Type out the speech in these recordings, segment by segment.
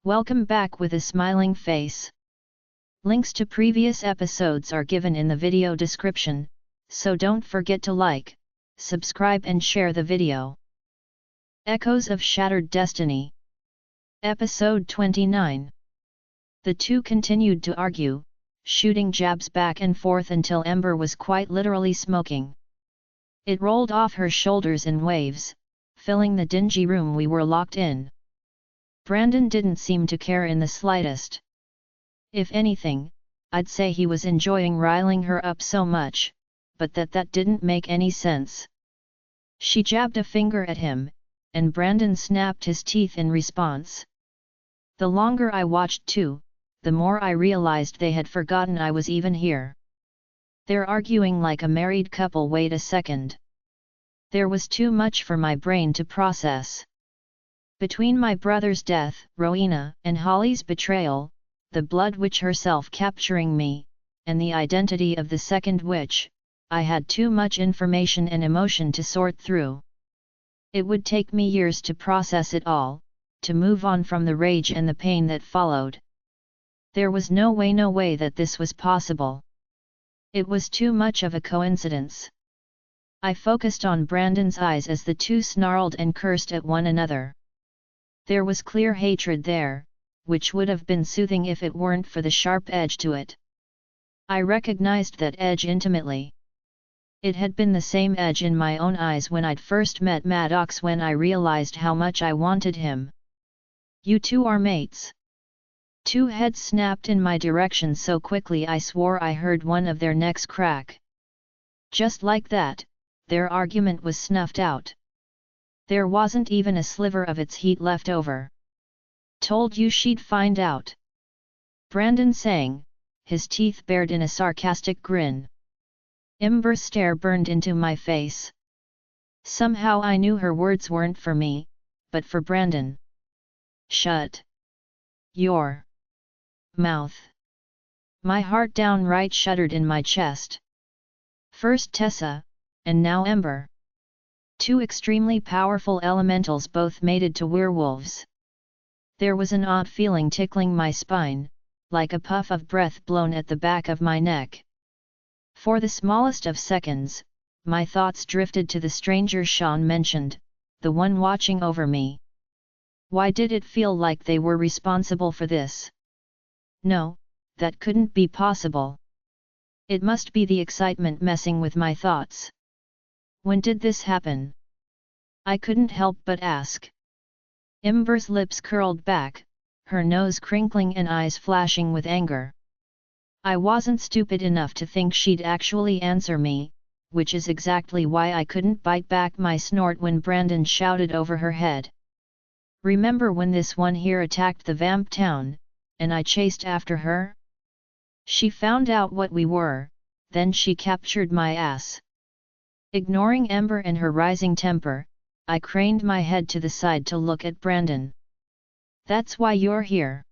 Welcome back with a smiling face. Links to previous episodes are given in the video description, so don't forget to like, subscribe and share the video. Echoes of Shattered Destiny. Episode 29. The two continued to argue, shooting jabs back and forth until Ember was quite literally smoking. It rolled off her shoulders in waves, filling the dingy room we were locked in. Brandon didn't seem to care in the slightest. If anything, I'd say he was enjoying riling her up so much, but that didn't make any sense. She jabbed a finger at him, and Brandon snapped his teeth in response. The longer I watched too, the more I realized they had forgotten I was even here. They're arguing like a married couple. Wait a second. There was too much for my brain to process. Between my brother's death, Rowena, and Holly's betrayal, the Blood Witch herself capturing me, and the identity of the second witch, I had too much information and emotion to sort through. It would take me years to process it all, to move on from the rage and the pain that followed. There was no way that this was possible. It was too much of a coincidence. I focused on Brandon's eyes as the two snarled and cursed at one another. There was clear hatred there, which would have been soothing if it weren't for the sharp edge to it. I recognized that edge intimately. It had been the same edge in my own eyes when I'd first met Maddox, when I realized how much I wanted him. You two are mates. Two heads snapped in my direction so quickly I swore I heard one of their necks crack. Just like that, their argument was snuffed out. There wasn't even a sliver of its heat left over. Told you she'd find out. Brandon sang, his teeth bared in a sarcastic grin. Ember's stare burned into my face. Somehow I knew her words weren't for me, but for Brandon. Shut your mouth. My heart downright shuddered in my chest. First Tessa, and now Ember. Two extremely powerful elementals both mated to werewolves. There was an odd feeling tickling my spine, like a puff of breath blown at the back of my neck. For the smallest of seconds, my thoughts drifted to the stranger Sean mentioned, the one watching over me. Why did it feel like they were responsible for this? No, that couldn't be possible. It must be the excitement messing with my thoughts. When did this happen? I couldn't help but ask. Ember's lips curled back, her nose crinkling and eyes flashing with anger. I wasn't stupid enough to think she'd actually answer me, which is exactly why I couldn't bite back my snort when Brandon shouted over her head. Remember when this one here attacked the vamp town, and I chased after her? She found out what we were, then she captured my ass. Ignoring Ember and her rising temper, I craned my head to the side to look at Brandon. That's why you're here.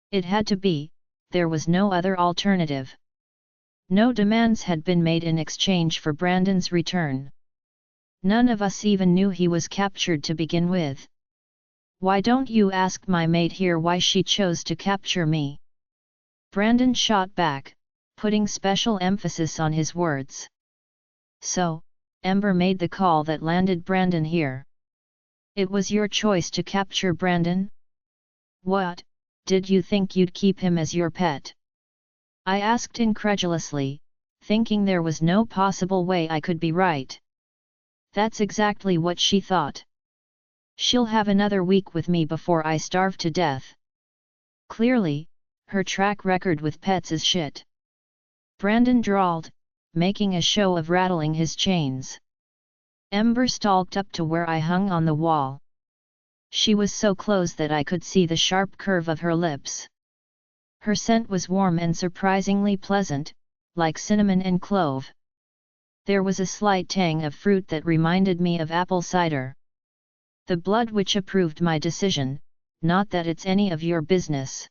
It had to be, there was no other alternative. No demands had been made in exchange for Brandon's return. None of us even knew he was captured to begin with. Why don't you ask my mate here why she chose to capture me? Brandon shot back, putting special emphasis on his words. So, Ember made the call that landed Brandon here. It was your choice to capture Brandon? What, did you think you'd keep him as your pet? I asked incredulously, thinking there was no possible way I could be right. That's exactly what she thought. She'll have another week with me before I starve to death. Clearly, her track record with pets is shit. Brandon drawled, making a show of rattling his chains. Ember stalked up to where I hung on the wall. She was so close that I could see the sharp curve of her lips. Her scent was warm and surprisingly pleasant, like cinnamon and clove. There was a slight tang of fruit that reminded me of apple cider. The Blood Witch approved my decision, not that it's any of your business.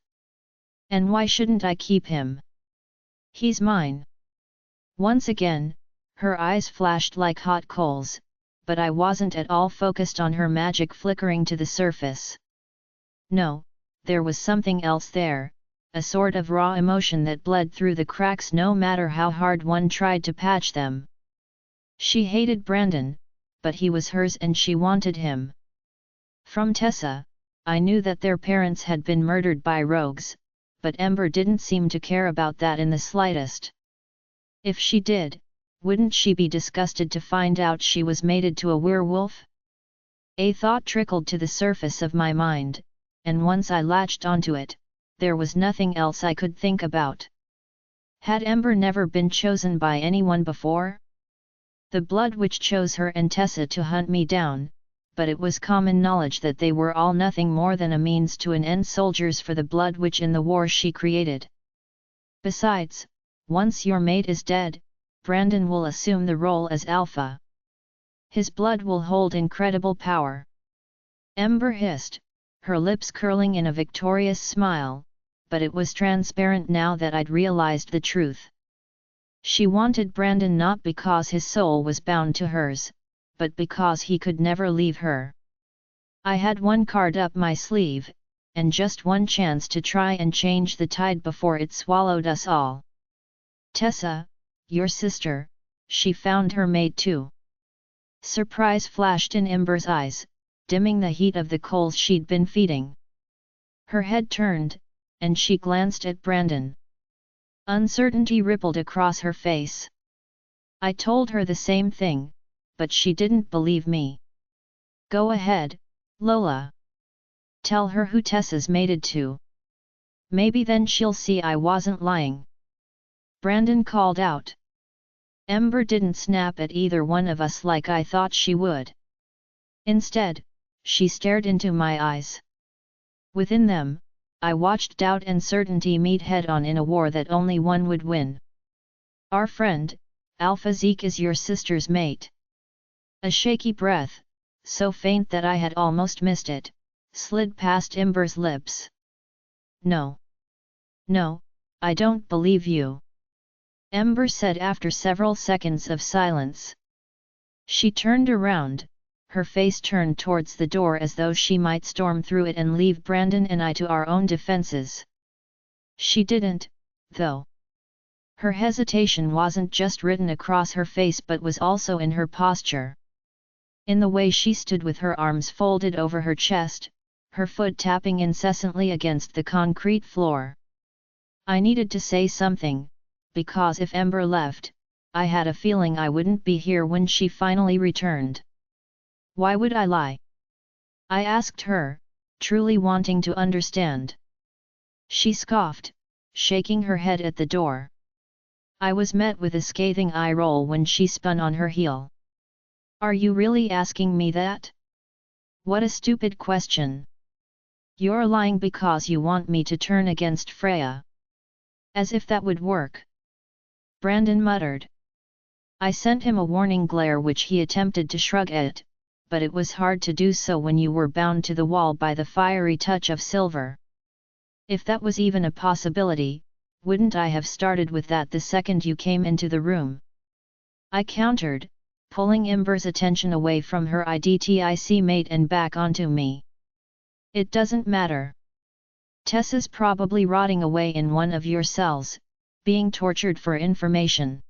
And why shouldn't I keep him? He's mine. Once again, her eyes flashed like hot coals, but I wasn't at all focused on her magic flickering to the surface. No, there was something else there, a sort of raw emotion that bled through the cracks no matter how hard one tried to patch them. She hated Brandon, but he was hers and she wanted him. From Tessa, I knew that their parents had been murdered by rogues, but Ember didn't seem to care about that in the slightest. If she did, wouldn't she be disgusted to find out she was mated to a werewolf? A thought trickled to the surface of my mind, and once I latched onto it, there was nothing else I could think about. Had Ember never been chosen by anyone before? The blood which chose her and Tessa to hunt me down, but it was common knowledge that they were all nothing more than a means to an end, soldiers for the blood which in the war she created. Besides, once your mate is dead, Brandon will assume the role as alpha. His blood will hold incredible power. Ember hissed, her lips curling in a victorious smile, but it was transparent now that I'd realized the truth. She wanted Brandon not because his soul was bound to hers, but because he could never leave her. I had one card up my sleeve, and just one chance to try and change the tide before it swallowed us all. Tessa, your sister, she found her mate too. Surprise flashed in Ember's eyes, dimming the heat of the coals she'd been feeding. Her head turned, and she glanced at Brandon. Uncertainty rippled across her face. I told her the same thing, but she didn't believe me. Go ahead, Lola. Tell her who Tessa's mated to. Maybe then she'll see I wasn't lying. Brandon called out. Ember didn't snap at either one of us like I thought she would. Instead, she stared into my eyes. Within them, I watched doubt and certainty meet head-on in a war that only one would win. Our friend, Alpha Zeke, is your sister's mate. A shaky breath, so faint that I had almost missed it, slid past Ember's lips. No. No, I don't believe you. Ember said after several seconds of silence. She turned around, her face turned towards the door as though she might storm through it and leave Brandon and I to our own defenses. She didn't, though. Her hesitation wasn't just written across her face but was also in her posture. In the way she stood with her arms folded over her chest, her foot tapping incessantly against the concrete floor. I needed to say something, because if Ember left, I had a feeling I wouldn't be here when she finally returned. Why would I lie? I asked her, truly wanting to understand. She scoffed, shaking her head at the door. I was met with a scathing eye roll when she spun on her heel. Are you really asking me that? What a stupid question. You're lying because you want me to turn against Freya. As if that would work. Brandon muttered. I sent him a warning glare which he attempted to shrug at, but it was hard to do so when you were bound to the wall by the fiery touch of silver. If that was even a possibility, wouldn't I have started with that the second you came into the room? I countered, pulling Ember's attention away from her IDTIC mate and back onto me. It doesn't matter. Tessa's probably rotting away in one of your cells, being tortured for information.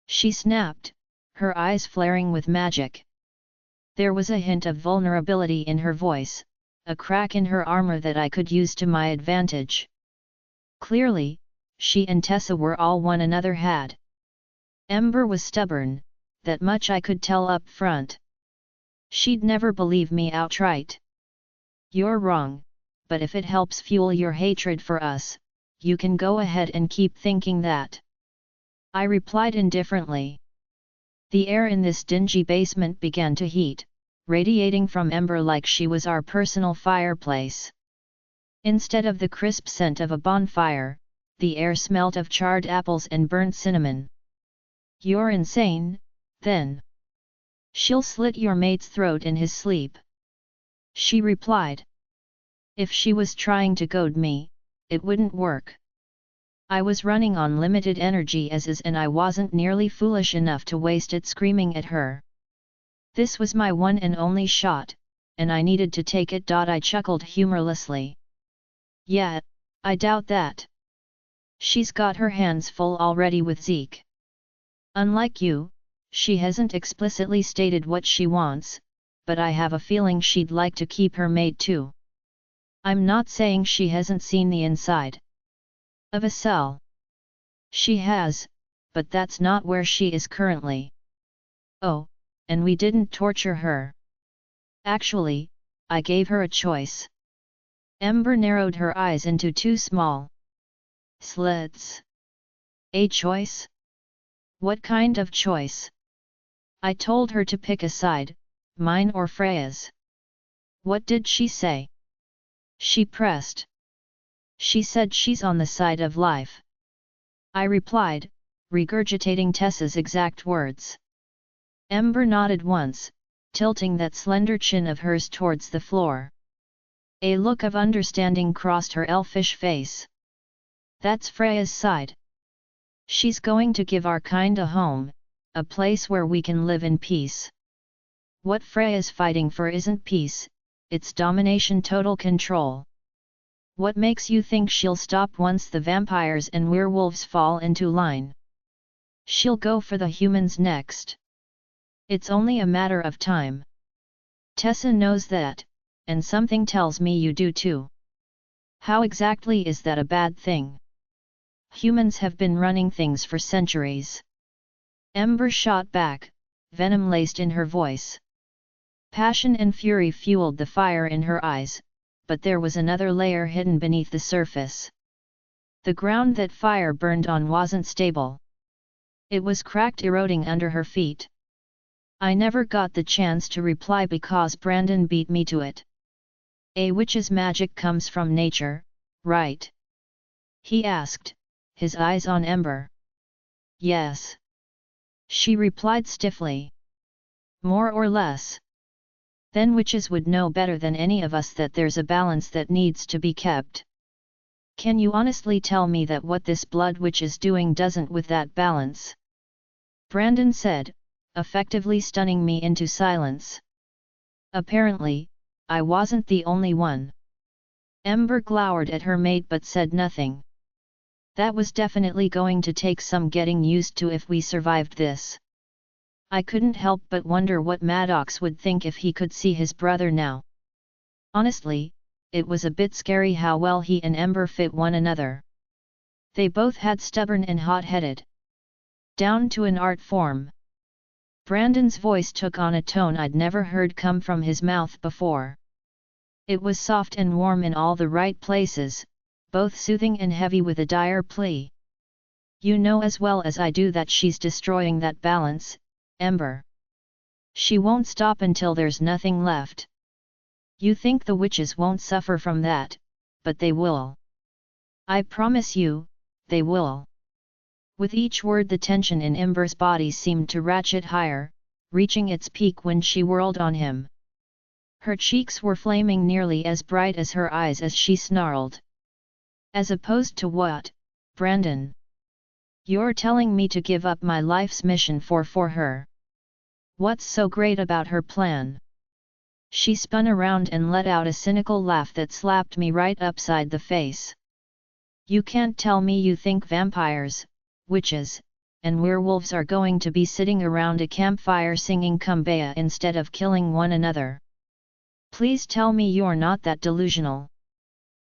She snapped, her eyes flaring with magic. There was a hint of vulnerability in her voice, a crack in her armor that I could use to my advantage. Clearly, she and Tessa were all one another had. Ember was stubborn, that much I could tell up front. She'd never believe me outright. You're wrong, but if it helps fuel your hatred for us, you can go ahead and keep thinking that. I replied indifferently. The air in this dingy basement began to heat, radiating from Ember like she was our personal fireplace. Instead of the crisp scent of a bonfire, the air smelt of charred apples and burnt cinnamon. You're insane, then. She'll slit your mate's throat in his sleep. She replied. If she was trying to goad me, it wouldn't work. I was running on limited energy as is, and I wasn't nearly foolish enough to waste it screaming at her. This was my one and only shot, and I needed to take it. I chuckled humorlessly. Yeah, I doubt that. She's got her hands full already with Zeke. Unlike you, she hasn't explicitly stated what she wants, but I have a feeling she'd like to keep her maid too. I'm not saying she hasn't seen the inside of a cell. She has, but that's not where she is currently. Oh, and we didn't torture her. Actually, I gave her a choice. Ember narrowed her eyes into two small slits. A choice? What kind of choice? I told her to pick a side, mine or Freya's. What did she say? She pressed. She said she's on the side of life. I replied, regurgitating Tessa's exact words. Ember nodded once, tilting that slender chin of hers towards the floor. A look of understanding crossed her elfish face. That's Freya's side. She's going to give our kind a home, a place where we can live in peace. What Freya's fighting for isn't peace, it's domination, total control. What makes you think she'll stop once the vampires and werewolves fall into line? She'll go for the humans next. It's only a matter of time. Tessa knows that, and something tells me you do too. How exactly is that a bad thing? Humans have been running things for centuries. Ember shot back, venom laced in her voice. Passion and fury fueled the fire in her eyes, but there was another layer hidden beneath the surface. The ground that fire burned on wasn't stable. It was cracked, eroding under her feet. I never got the chance to reply because Brandon beat me to it. A witch's magic comes from nature, right? He asked, his eyes on Ember. Yes. She replied stiffly. More or less. Then witches would know better than any of us that there's a balance that needs to be kept. Can you honestly tell me that what this blood witch is doing doesn't with that balance? Brandon said, effectively stunning me into silence. Apparently, I wasn't the only one. Ember glowered at her mate but said nothing. That was definitely going to take some getting used to if we survived this. I couldn't help but wonder what Maddox would think if he could see his brother now. Honestly, it was a bit scary how well he and Ember fit one another. They both had stubborn and hot-headed. Down to an art form. Brandon's voice took on a tone I'd never heard come from his mouth before. It was soft and warm in all the right places, both soothing and heavy with a dire plea. You know as well as I do that she's destroying that balance, Ember. She won't stop until there's nothing left. You think the witches won't suffer from that, but they will. I promise you, they will. With each word the tension in Ember's body seemed to ratchet higher, reaching its peak when she whirled on him. Her cheeks were flaming nearly as bright as her eyes as she snarled. As opposed to what, Brandon? You're telling me to give up my life's mission for her. What's so great about her plan? She spun around and let out a cynical laugh that slapped me right upside the face. You can't tell me you think vampires, witches, and werewolves are going to be sitting around a campfire singing Kumbaya instead of killing one another. Please tell me you're not that delusional.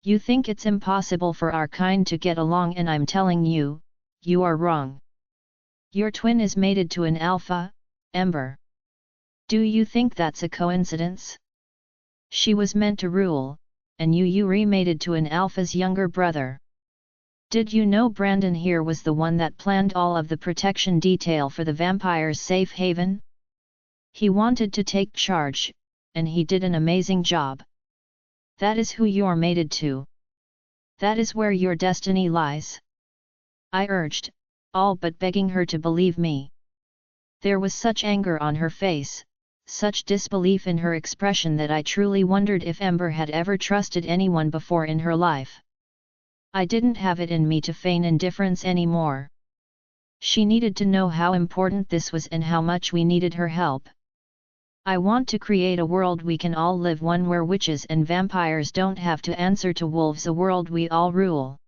You think it's impossible for our kind to get along, and I'm telling you, you are wrong. Your twin is mated to an alpha, Ember. Do you think that's a coincidence? She was meant to rule, and you remated to an alpha's younger brother. Did you know Brandon here was the one that planned all of the protection detail for the vampire's safe haven? He wanted to take charge, and he did an amazing job. That is who you're mated to. That is where your destiny lies. I urged, all but begging her to believe me. There was such anger on her face, such disbelief in her expression that I truly wondered if Ember had ever trusted anyone before in her life. I didn't have it in me to feign indifference anymore. She needed to know how important this was and how much we needed her help. I want to create a world we can all live, one where witches and vampires don't have to answer to wolves, a world we all rule.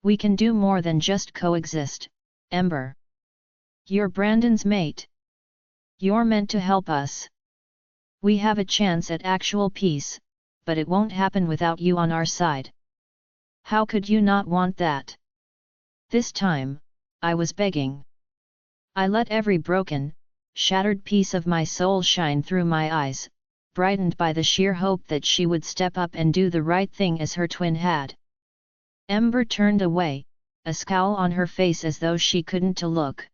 We can do more than just coexist, Ember. You're Brandon's mate. You're meant to help us. We have a chance at actual peace, but it won't happen without you on our side. How could you not want that? This time, I was begging. I let every broken, shattered piece of my soul shine through my eyes, brightened by the sheer hope that she would step up and do the right thing as her twin had. Ember turned away, a scowl on her face as though she couldn't to look.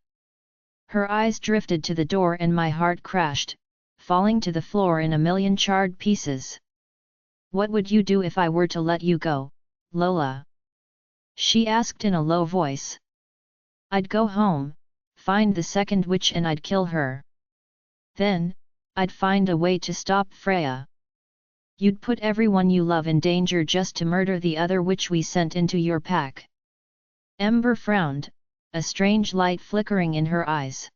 Her eyes drifted to the door and my heart crashed, falling to the floor in a million charred pieces. What would you do if I were to let you go, Lola? She asked in a low voice. I'd go home, find the second witch and I'd kill her. Then, I'd find a way to stop Freya. You'd put everyone you love in danger just to murder the other witch we sent into your pack. Ember frowned, a strange light flickering in her eyes.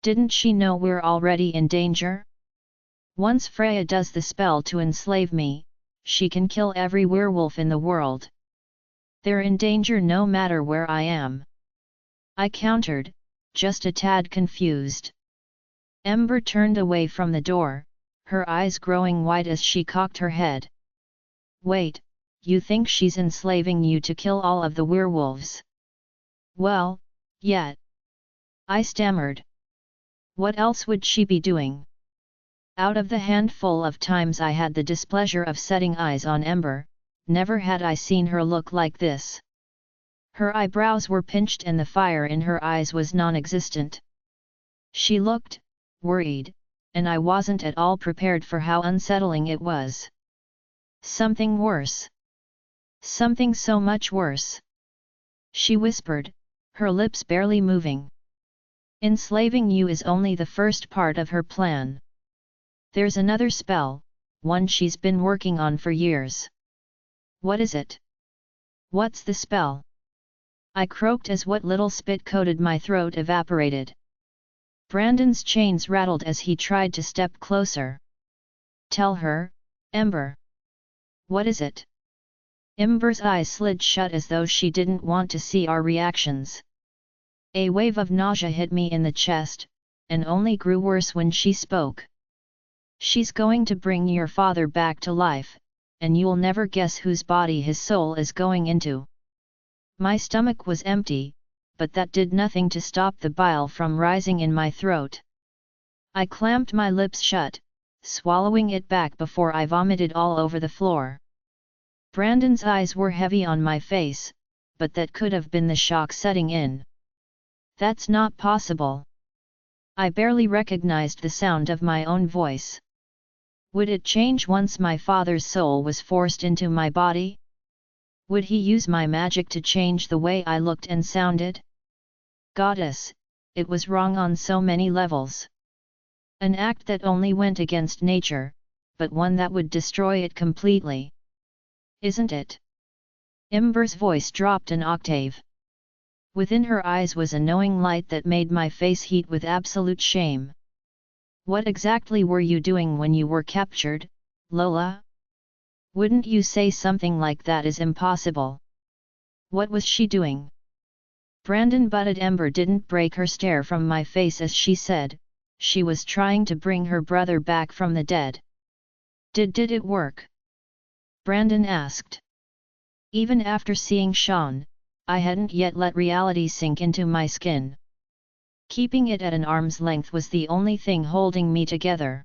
Didn't she know we're already in danger? Once Freya does the spell to enslave me, she can kill every werewolf in the world. They're in danger no matter where I am. I countered, just a tad confused. Ember turned away from the door, her eyes growing wide as she cocked her head. Wait, you think she's enslaving you to kill all of the werewolves? Well, yet. I stammered. What else would she be doing? Out of the handful of times I had the displeasure of setting eyes on Ember, never had I seen her look like this. Her eyebrows were pinched and the fire in her eyes was non-existent. She looked worried, and I wasn't at all prepared for how unsettling it was. Something worse. Something so much worse. She whispered, her lips barely moving. Enslaving you is only the first part of her plan. There's another spell, one she's been working on for years. What is it? What's the spell? I croaked as what little spit coated my throat evaporated. Brandon's chains rattled as he tried to step closer. Tell her, Ember. What is it? Ember's eyes slid shut as though she didn't want to see our reactions. A wave of nausea hit me in the chest, and only grew worse when she spoke. She's going to bring your father back to life, and you'll never guess whose body his soul is going into. My stomach was empty, but that did nothing to stop the bile from rising in my throat. I clamped my lips shut, swallowing it back before I vomited all over the floor. Brandon's eyes were heavy on my face, but that could have been the shock setting in. That's not possible. I barely recognized the sound of my own voice. Would it change once my father's soul was forced into my body? Would he use my magic to change the way I looked and sounded? Goddess, it was wrong on so many levels. An act that only went against nature, but one that would destroy it completely. Isn't it? Ember's voice dropped an octave. Within her eyes was a knowing light that made my face heat with absolute shame. What exactly were you doing when you were captured, Lola? Wouldn't you say something like that is impossible? What was she doing? Brandon butted. Ember didn't break her stare from my face as she said, she was trying to bring her brother back from the dead. Did it work? Brandon asked. Even after seeing Sean, I hadn't yet let reality sink into my skin. Keeping it at an arm's length was the only thing holding me together.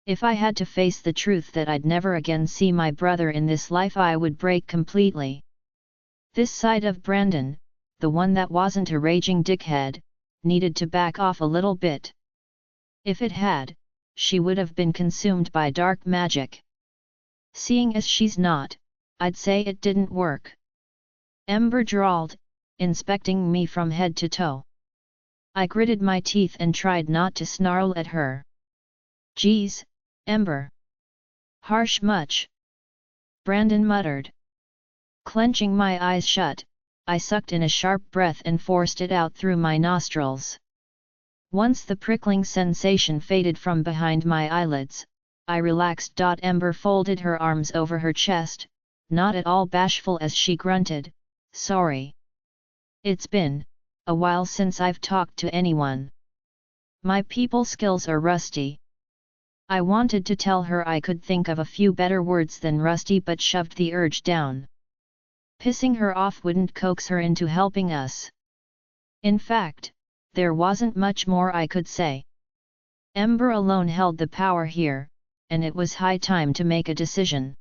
If I had to face the truth that I'd never again see my brother in this life, I would break completely. This side of Brandon, the one that wasn't a raging dickhead, needed to back off a little bit. If it had, she would have been consumed by dark magic. Seeing as she's not, I'd say it didn't work. Ember drawled, inspecting me from head to toe. I gritted my teeth and tried not to snarl at her. Geez, Ember. Harsh much. Brandon muttered. Clenching my eyes shut, I sucked in a sharp breath and forced it out through my nostrils. Once the prickling sensation faded from behind my eyelids, I relaxed. Ember folded her arms over her chest, not at all bashful as she grunted, "Sorry. It's been a while since I've talked to anyone. My people skills are rusty." I wanted to tell her I could think of a few better words than rusty, but shoved the urge down. Pissing her off wouldn't coax her into helping us. In fact, there wasn't much more I could say. Ember alone held the power here, and it was high time to make a decision.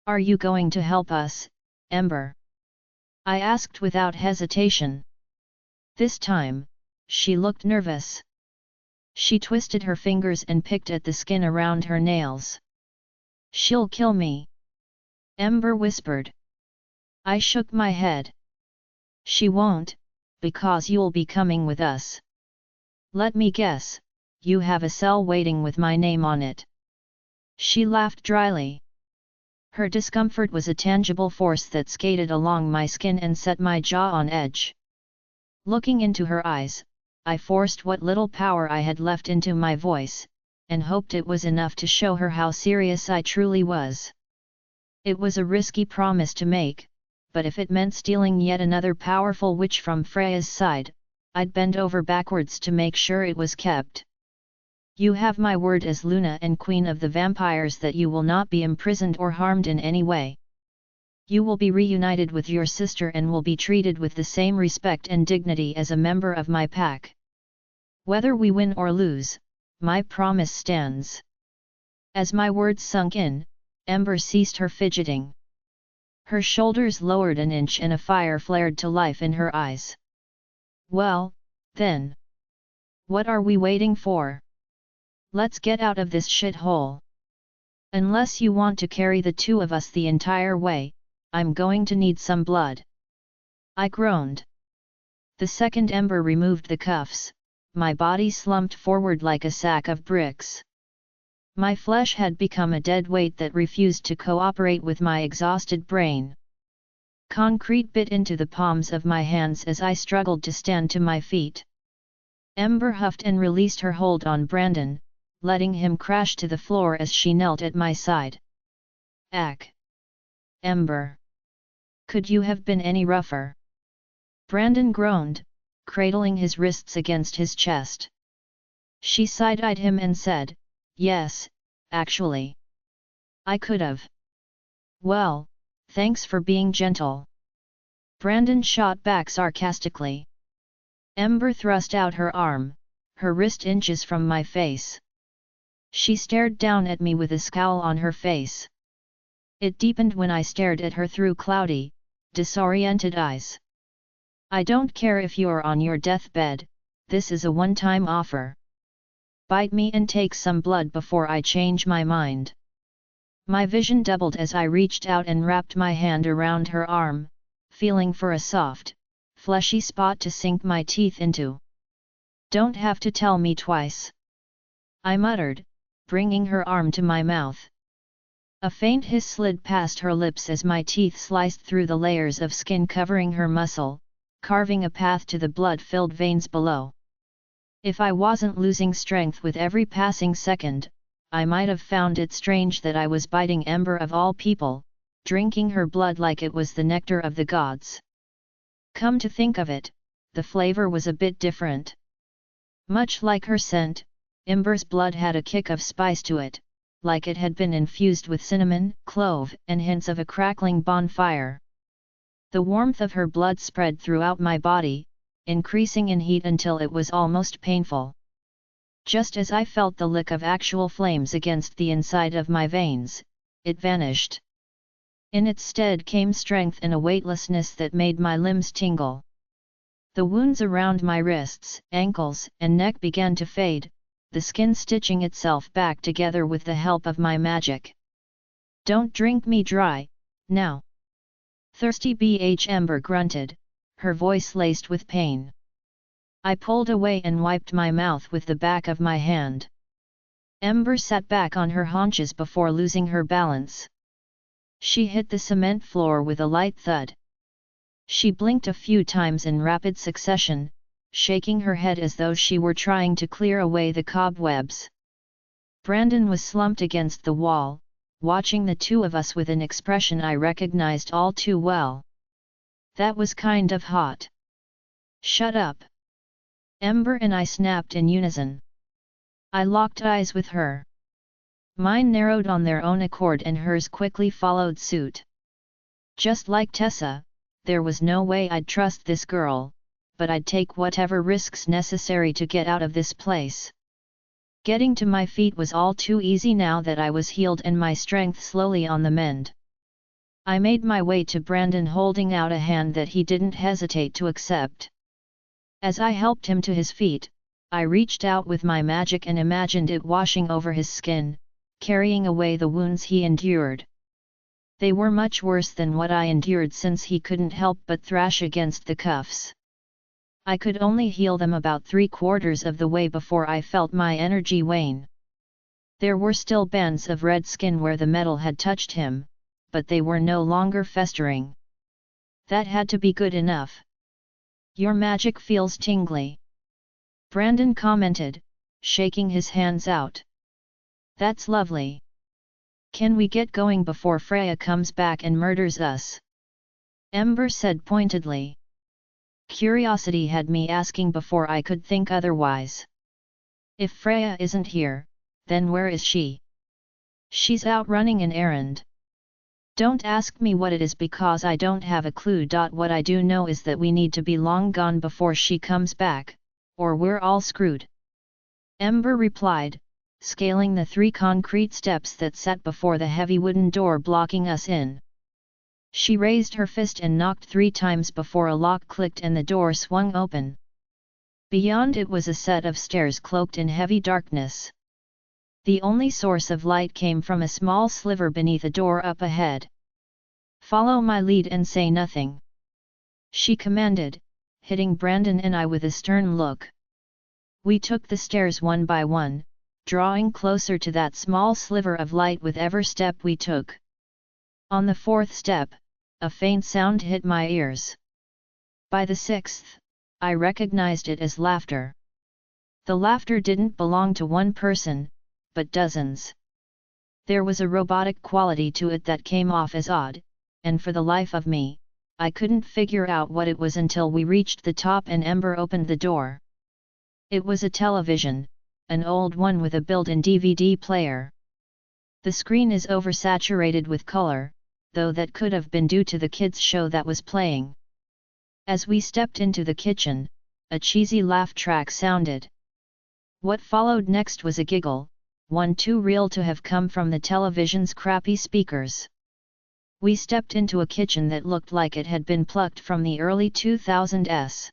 "Are you going to help us, Ember?" I asked without hesitation. This time, she looked nervous. She twisted her fingers and picked at the skin around her nails. "She'll kill me," Ember whispered. I shook my head. "She won't, because you'll be coming with us. Let me guess, you have a cell waiting with my name on it." She laughed dryly. Her discomfort was a tangible force that skated along my skin and set my jaw on edge. Looking into her eyes, I forced what little power I had left into my voice, and hoped it was enough to show her how serious I truly was. It was a risky promise to make, but if it meant stealing yet another powerful witch from Freya's side, I'd bend over backwards to make sure it was kept. "You have my word as Luna and Queen of the Vampires that you will not be imprisoned or harmed in any way. You will be reunited with your sister and will be treated with the same respect and dignity as a member of my pack. Whether we win or lose, my promise stands." As my words sunk in, Ember ceased her fidgeting. Her shoulders lowered an inch and a fire flared to life in her eyes. "Well, then. What are we waiting for? Let's get out of this shithole. Unless you want to carry the two of us the entire way, I'm going to need some blood." I groaned. The second Ember removed the cuffs, my body slumped forward like a sack of bricks. My flesh had become a dead weight that refused to cooperate with my exhausted brain. Concrete bit into the palms of my hands as I struggled to stand to my feet. Ember huffed and released her hold on Brandon, letting him crash to the floor as she knelt at my side. "Ack! Ember! Could you have been any rougher?" Brandon groaned, cradling his wrists against his chest. She side-eyed him and said, "Yes, actually. I could have." "Well, thanks for being gentle." Brandon shot back sarcastically. Ember thrust out her arm, her wrist inches from my face. She stared down at me with a scowl on her face. It deepened when I stared at her through cloudy, disoriented eyes. "I don't care if you're on your deathbed, this is a one-time offer. Bite me and take some blood before I change my mind." My vision doubled as I reached out and wrapped my hand around her arm, feeling for a soft, fleshy spot to sink my teeth into. "Don't have to tell me twice," I muttered, bringing her arm to my mouth. A faint hiss slid past her lips as my teeth sliced through the layers of skin covering her muscle, carving a path to the blood-filled veins below. If I wasn't losing strength with every passing second, I might have found it strange that I was biting Ember of all people, drinking her blood like it was the nectar of the gods. Come to think of it, the flavor was a bit different. Much like her scent, Ember's blood had a kick of spice to it, like it had been infused with cinnamon, clove, and hints of a crackling bonfire. The warmth of her blood spread throughout my body, increasing in heat until it was almost painful. Just as I felt the lick of actual flames against the inside of my veins, it vanished. In its stead came strength and a weightlessness that made my limbs tingle. The wounds around my wrists, ankles, and neck began to fade, the skin stitching itself back together with the help of my magic. "Don't drink me dry, now." Thirsty BH Ember grunted, her voice laced with pain. I pulled away and wiped my mouth with the back of my hand. Ember sat back on her haunches before losing her balance. She hit the cement floor with a light thud. She blinked a few times in rapid succession, shaking her head as though she were trying to clear away the cobwebs. Brandon was slumped against the wall, watching the two of us with an expression I recognized all too well. That was kind of hot. Shut up! Ember and I snapped in unison. I locked eyes with her. Mine narrowed on their own accord and hers quickly followed suit. Just like Tessa, there was no way I'd trust this girl, but I'd take whatever risks necessary to get out of this place. Getting to my feet was all too easy now that I was healed and my strength slowly on the mend. I made my way to Brandon holding out a hand that he didn't hesitate to accept. As I helped him to his feet, I reached out with my magic and imagined it washing over his skin, carrying away the wounds he endured. They were much worse than what I endured since he couldn't help but thrash against the cuffs. I could only heal them about 3/4 of the way before I felt my energy wane. There were still bands of red skin where the metal had touched him, but they were no longer festering. That had to be good enough. Your magic feels tingly, Brandon commented, shaking his hands out. That's lovely. Can we get going before Freya comes back and murders us? Ember said pointedly. Curiosity had me asking before I could think otherwise. If Freya isn't here, then where is she? She's out running an errand. Don't ask me what it is because I don't have a clue. What I do know is that we need to be long gone before she comes back, or we're all screwed. Ember replied, scaling the 3 concrete steps that sat before the heavy wooden door blocking us in. She raised her fist and knocked 3 times before a lock clicked and the door swung open. Beyond it was a set of stairs cloaked in heavy darkness. The only source of light came from a small sliver beneath a door up ahead. Follow my lead and say nothing, she commanded, hitting Brandon and I with a stern look. We took the stairs one by one, drawing closer to that small sliver of light with every step we took. On the 4th step, a faint sound hit my ears. By the 6th, I recognized it as laughter. The laughter didn't belong to one person, but dozens. There was a robotic quality to it that came off as odd, and for the life of me, I couldn't figure out what it was until we reached the top and Ember opened the door. It was a television, an old one with a built-in DVD player. The screen is oversaturated with color, though that could have been due to the kids' show that was playing. As we stepped into the kitchen, a cheesy laugh track sounded. What followed next was a giggle, one too real to have come from the television's crappy speakers. We stepped into a kitchen that looked like it had been plucked from the early 2000s.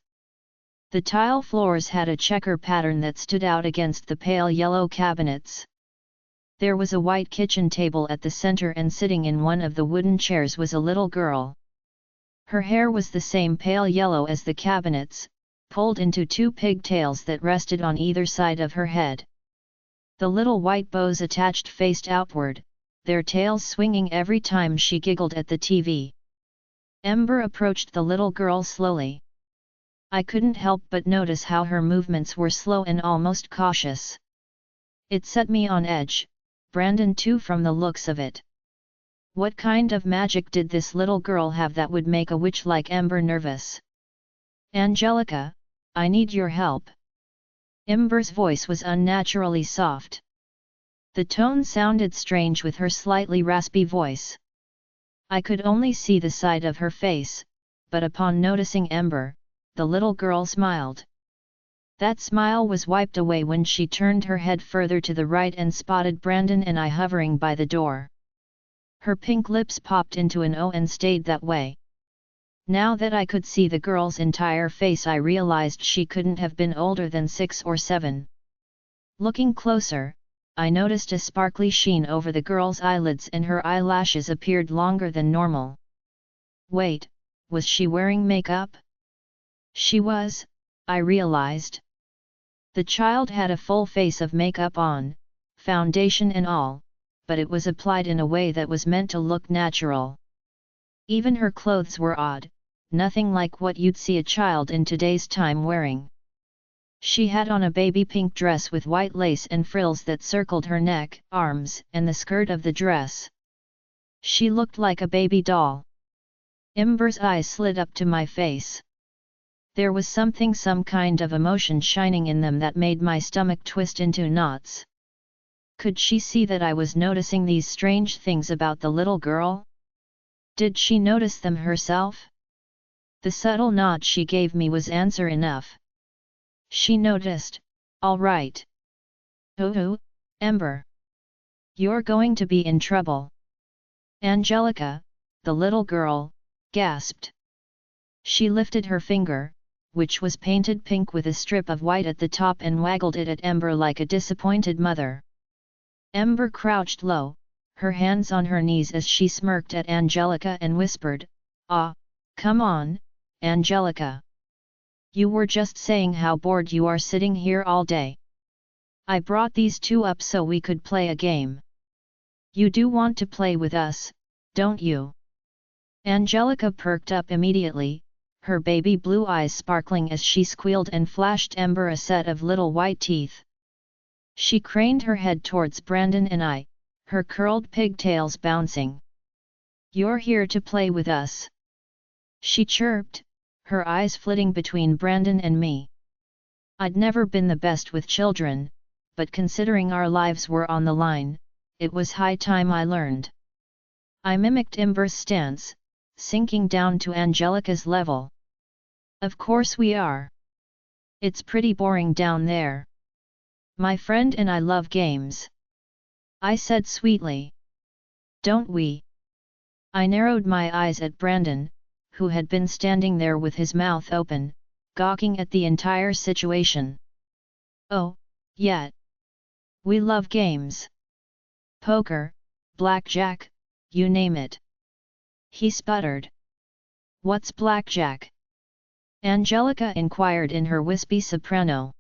The tile floors had a checker pattern that stood out against the pale yellow cabinets. There was a white kitchen table at the center and sitting in one of the wooden chairs was a little girl. Her hair was the same pale yellow as the cabinets, pulled into 2 pigtails that rested on either side of her head. The little white bows attached faced outward, their tails swinging every time she giggled at the TV. Ember approached the little girl slowly. I couldn't help but notice how her movements were slow and almost cautious. It set me on edge, Brandon too from the looks of it. What kind of magic did this little girl have that would make a witch like Ember nervous? Angelica, I need your help. Ember's voice was unnaturally soft. The tone sounded strange with her slightly raspy voice. I could only see the side of her face, but upon noticing Ember, the little girl smiled. That smile was wiped away when she turned her head further to the right and spotted Brandon and I hovering by the door. Her pink lips popped into an O and stayed that way. Now that I could see the girl's entire face, I realized she couldn't have been older than 6 or 7. Looking closer, I noticed a sparkly sheen over the girl's eyelids and her eyelashes appeared longer than normal. Wait, was she wearing makeup? She was, I realized. The child had a full face of makeup on, foundation and all, but it was applied in a way that was meant to look natural. Even her clothes were odd, nothing like what you'd see a child in today's time wearing. She had on a baby pink dress with white lace and frills that circled her neck, arms, and the skirt of the dress. She looked like a baby doll. Ember's eyes slid up to my face. There was some kind of emotion shining in them that made my stomach twist into knots. Could she see that I was noticing these strange things about the little girl? Did she notice them herself? The subtle nod she gave me was answer enough. She noticed, all right. Oh, Ember. You're going to be in trouble. Angelica, the little girl, gasped. She lifted her finger, which was painted pink with a strip of white at the top, and waggled it at Ember like a disappointed mother. Ember crouched low, her hands on her knees as she smirked at Angelica and whispered, "Ah, come on, Angelica. You were just saying how bored you are sitting here all day. I brought these two up so we could play a game. You do want to play with us, don't you?" Angelica perked up immediately, her baby blue eyes sparkling as she squealed and flashed Ember a set of little white teeth. She craned her head towards Brandon and I, her curled pigtails bouncing. "You're here to play with us?" she chirped, her eyes flitting between Brandon and me. I'd never been the best with children, but considering our lives were on the line, it was high time I learned. I mimicked Ember's stance, sinking down to Angelica's level. "Of course we are. It's pretty boring down there. My friend and I love games," I said sweetly. "Don't we?" I narrowed my eyes at Brandon, who had been standing there with his mouth open, gawking at the entire situation. "Oh, yeah. We love games. Poker, blackjack, you name it," he sputtered. "What's blackjack?" Angelica inquired in her wispy soprano.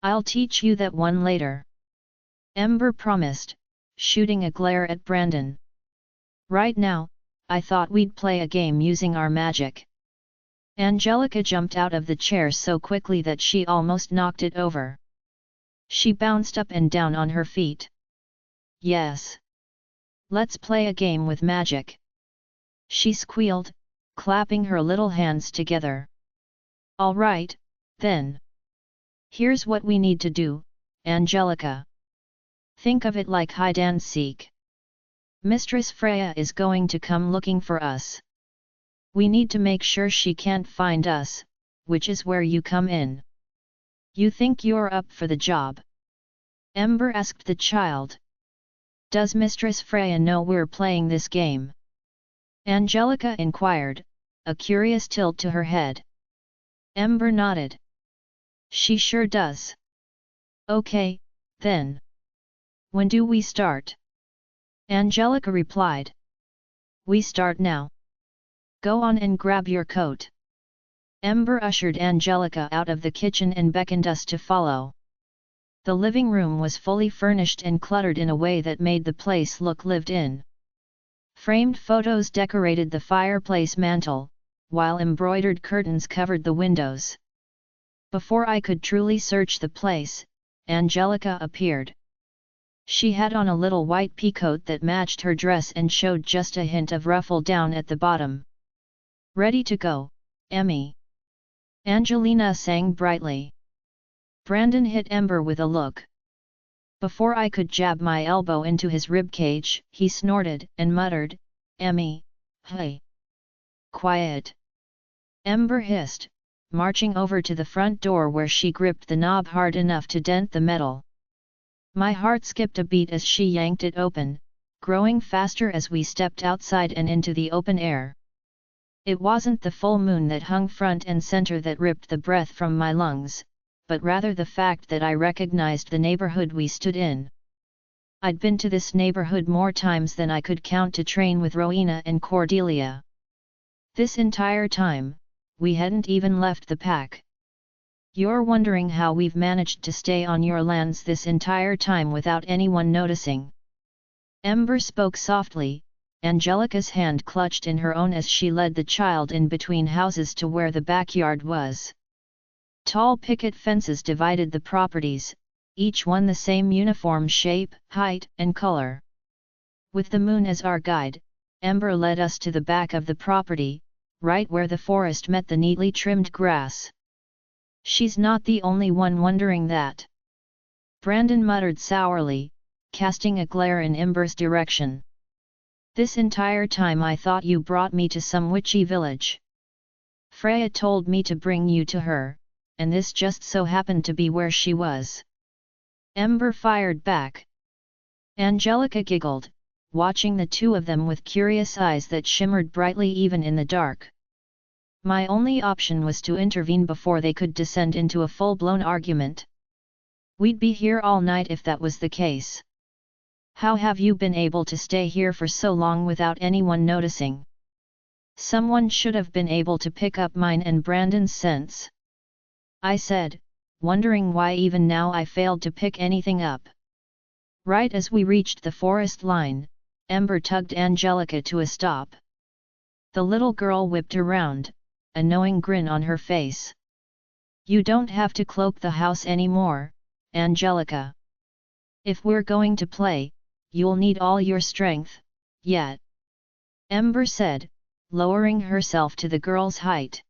"I'll teach you that one later," Ember promised, shooting a glare at Brandon. "Right now, I thought we'd play a game using our magic." Angelica jumped out of the chair so quickly that she almost knocked it over. She bounced up and down on her feet. "Yes. Let's play a game with magic," she squealed, clapping her little hands together. "All right, then. Here's what we need to do, Angelica. Think of it like hide and seek. Mistress Freya is going to come looking for us. We need to make sure she can't find us, which is where you come in. You think you're up for the job?" Ember asked the child. "Does Mistress Freya know we're playing this game?" Angelica inquired, a curious tilt to her head. Ember nodded. "She sure does." "Okay, then. When do we start?" Angelica replied. "We start now. Go on and grab your coat." Ember ushered Angelica out of the kitchen and beckoned us to follow. The living room was fully furnished and cluttered in a way that made the place look lived in. Framed photos decorated the fireplace mantel, while embroidered curtains covered the windows. Before I could truly search the place, Angelica appeared. She had on a little white peacoat that matched her dress and showed just a hint of ruffle down at the bottom. "Ready to go, Emmy?" Angelina sang brightly. Brandon hit Ember with a look. Before I could jab my elbow into his ribcage, he snorted and muttered, "Emmy, hey! Quiet!" Ember hissed, marching over to the front door where she gripped the knob hard enough to dent the metal. My heart skipped a beat as she yanked it open, growing faster as we stepped outside and into the open air. It wasn't the full moon that hung front and center that ripped the breath from my lungs, but rather the fact that I recognized the neighborhood we stood in. I'd been to this neighborhood more times than I could count to train with Rowena and Cordelia. This entire time, we hadn't even left the pack. "You're wondering how we've managed to stay on your lands this entire time without anyone noticing." Ember spoke softly, Angelica's hand clutched in her own as she led the child in between houses to where the backyard was. Tall picket fences divided the properties, each one the same uniform shape, height, and color. With the moon as our guide, Ember led us to the back of the property, right where the forest met the neatly trimmed grass. She's not the only one wondering that. Brandon muttered sourly, casting a glare in Ember's direction. This entire time I thought you brought me to some witchy village. Freya told me to bring you to her, and this just so happened to be where she was. Ember fired back. Angelica giggled, watching the two of them with curious eyes that shimmered brightly even in the dark. My only option was to intervene before they could descend into a full-blown argument. We'd be here all night if that was the case. How have you been able to stay here for so long without anyone noticing? Someone should have been able to pick up mine and Brandon's scents, I said, wondering why even now I failed to pick anything up. Right as we reached the forest line, Ember tugged Angelica to a stop. The little girl whipped around, a knowing grin on her face. You don't have to cloak the house anymore, Angelica. If we're going to play, you'll need all your strength, yet. Ember said, lowering herself to the girl's height.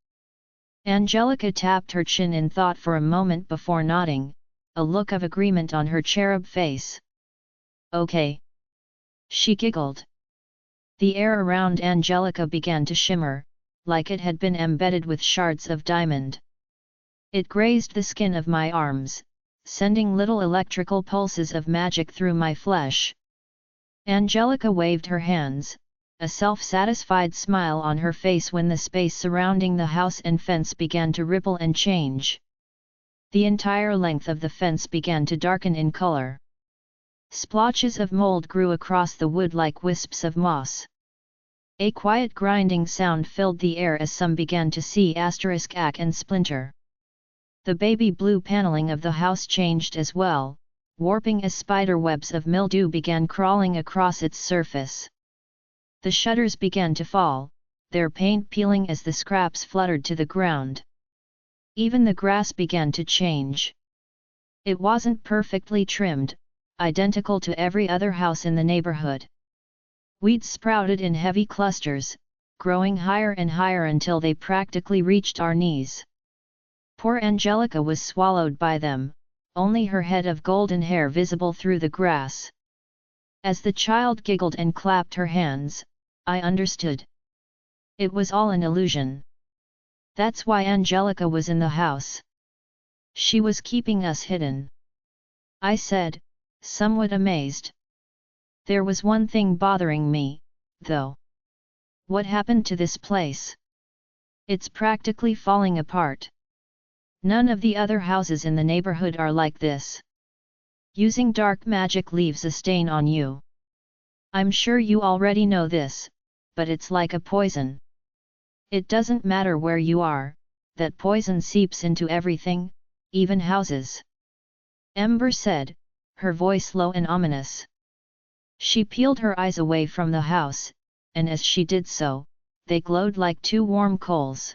Angelica tapped her chin in thought for a moment before nodding, a look of agreement on her cherub face. Okay. She giggled. The air around Angelica began to shimmer, like it had been embedded with shards of diamond. It grazed the skin of my arms, sending little electrical pulses of magic through my flesh. Angelica waved her hands, a self-satisfied smile on her face when the space surrounding the house and fence began to ripple and change. The entire length of the fence began to darken in color. Splotches of mold grew across the wood like wisps of moss. A quiet grinding sound filled the air as some began to see *ack and splinter. The baby blue paneling of the house changed as well, warping as spider webs of mildew began crawling across its surface. The shutters began to fall, their paint peeling as the scraps fluttered to the ground. Even the grass began to change. It wasn't perfectly trimmed, identical to every other house in the neighborhood. Weeds sprouted in heavy clusters, growing higher and higher until they practically reached our knees. Poor Angelica was swallowed by them, only her head of golden hair visible through the grass. As the child giggled and clapped her hands, I understood. It was all an illusion. That's why Angelica was in the house. She was keeping us hidden, I said, somewhat amazed. There was one thing bothering me, though. What happened to this place? It's practically falling apart. None of the other houses in the neighborhood are like this. Using dark magic leaves a stain on you. I'm sure you already know this, but it's like a poison. It doesn't matter where you are, that poison seeps into everything, even houses. Ember said, her voice low and ominous. She peeled her eyes away from the house, and as she did so, they glowed like two warm coals.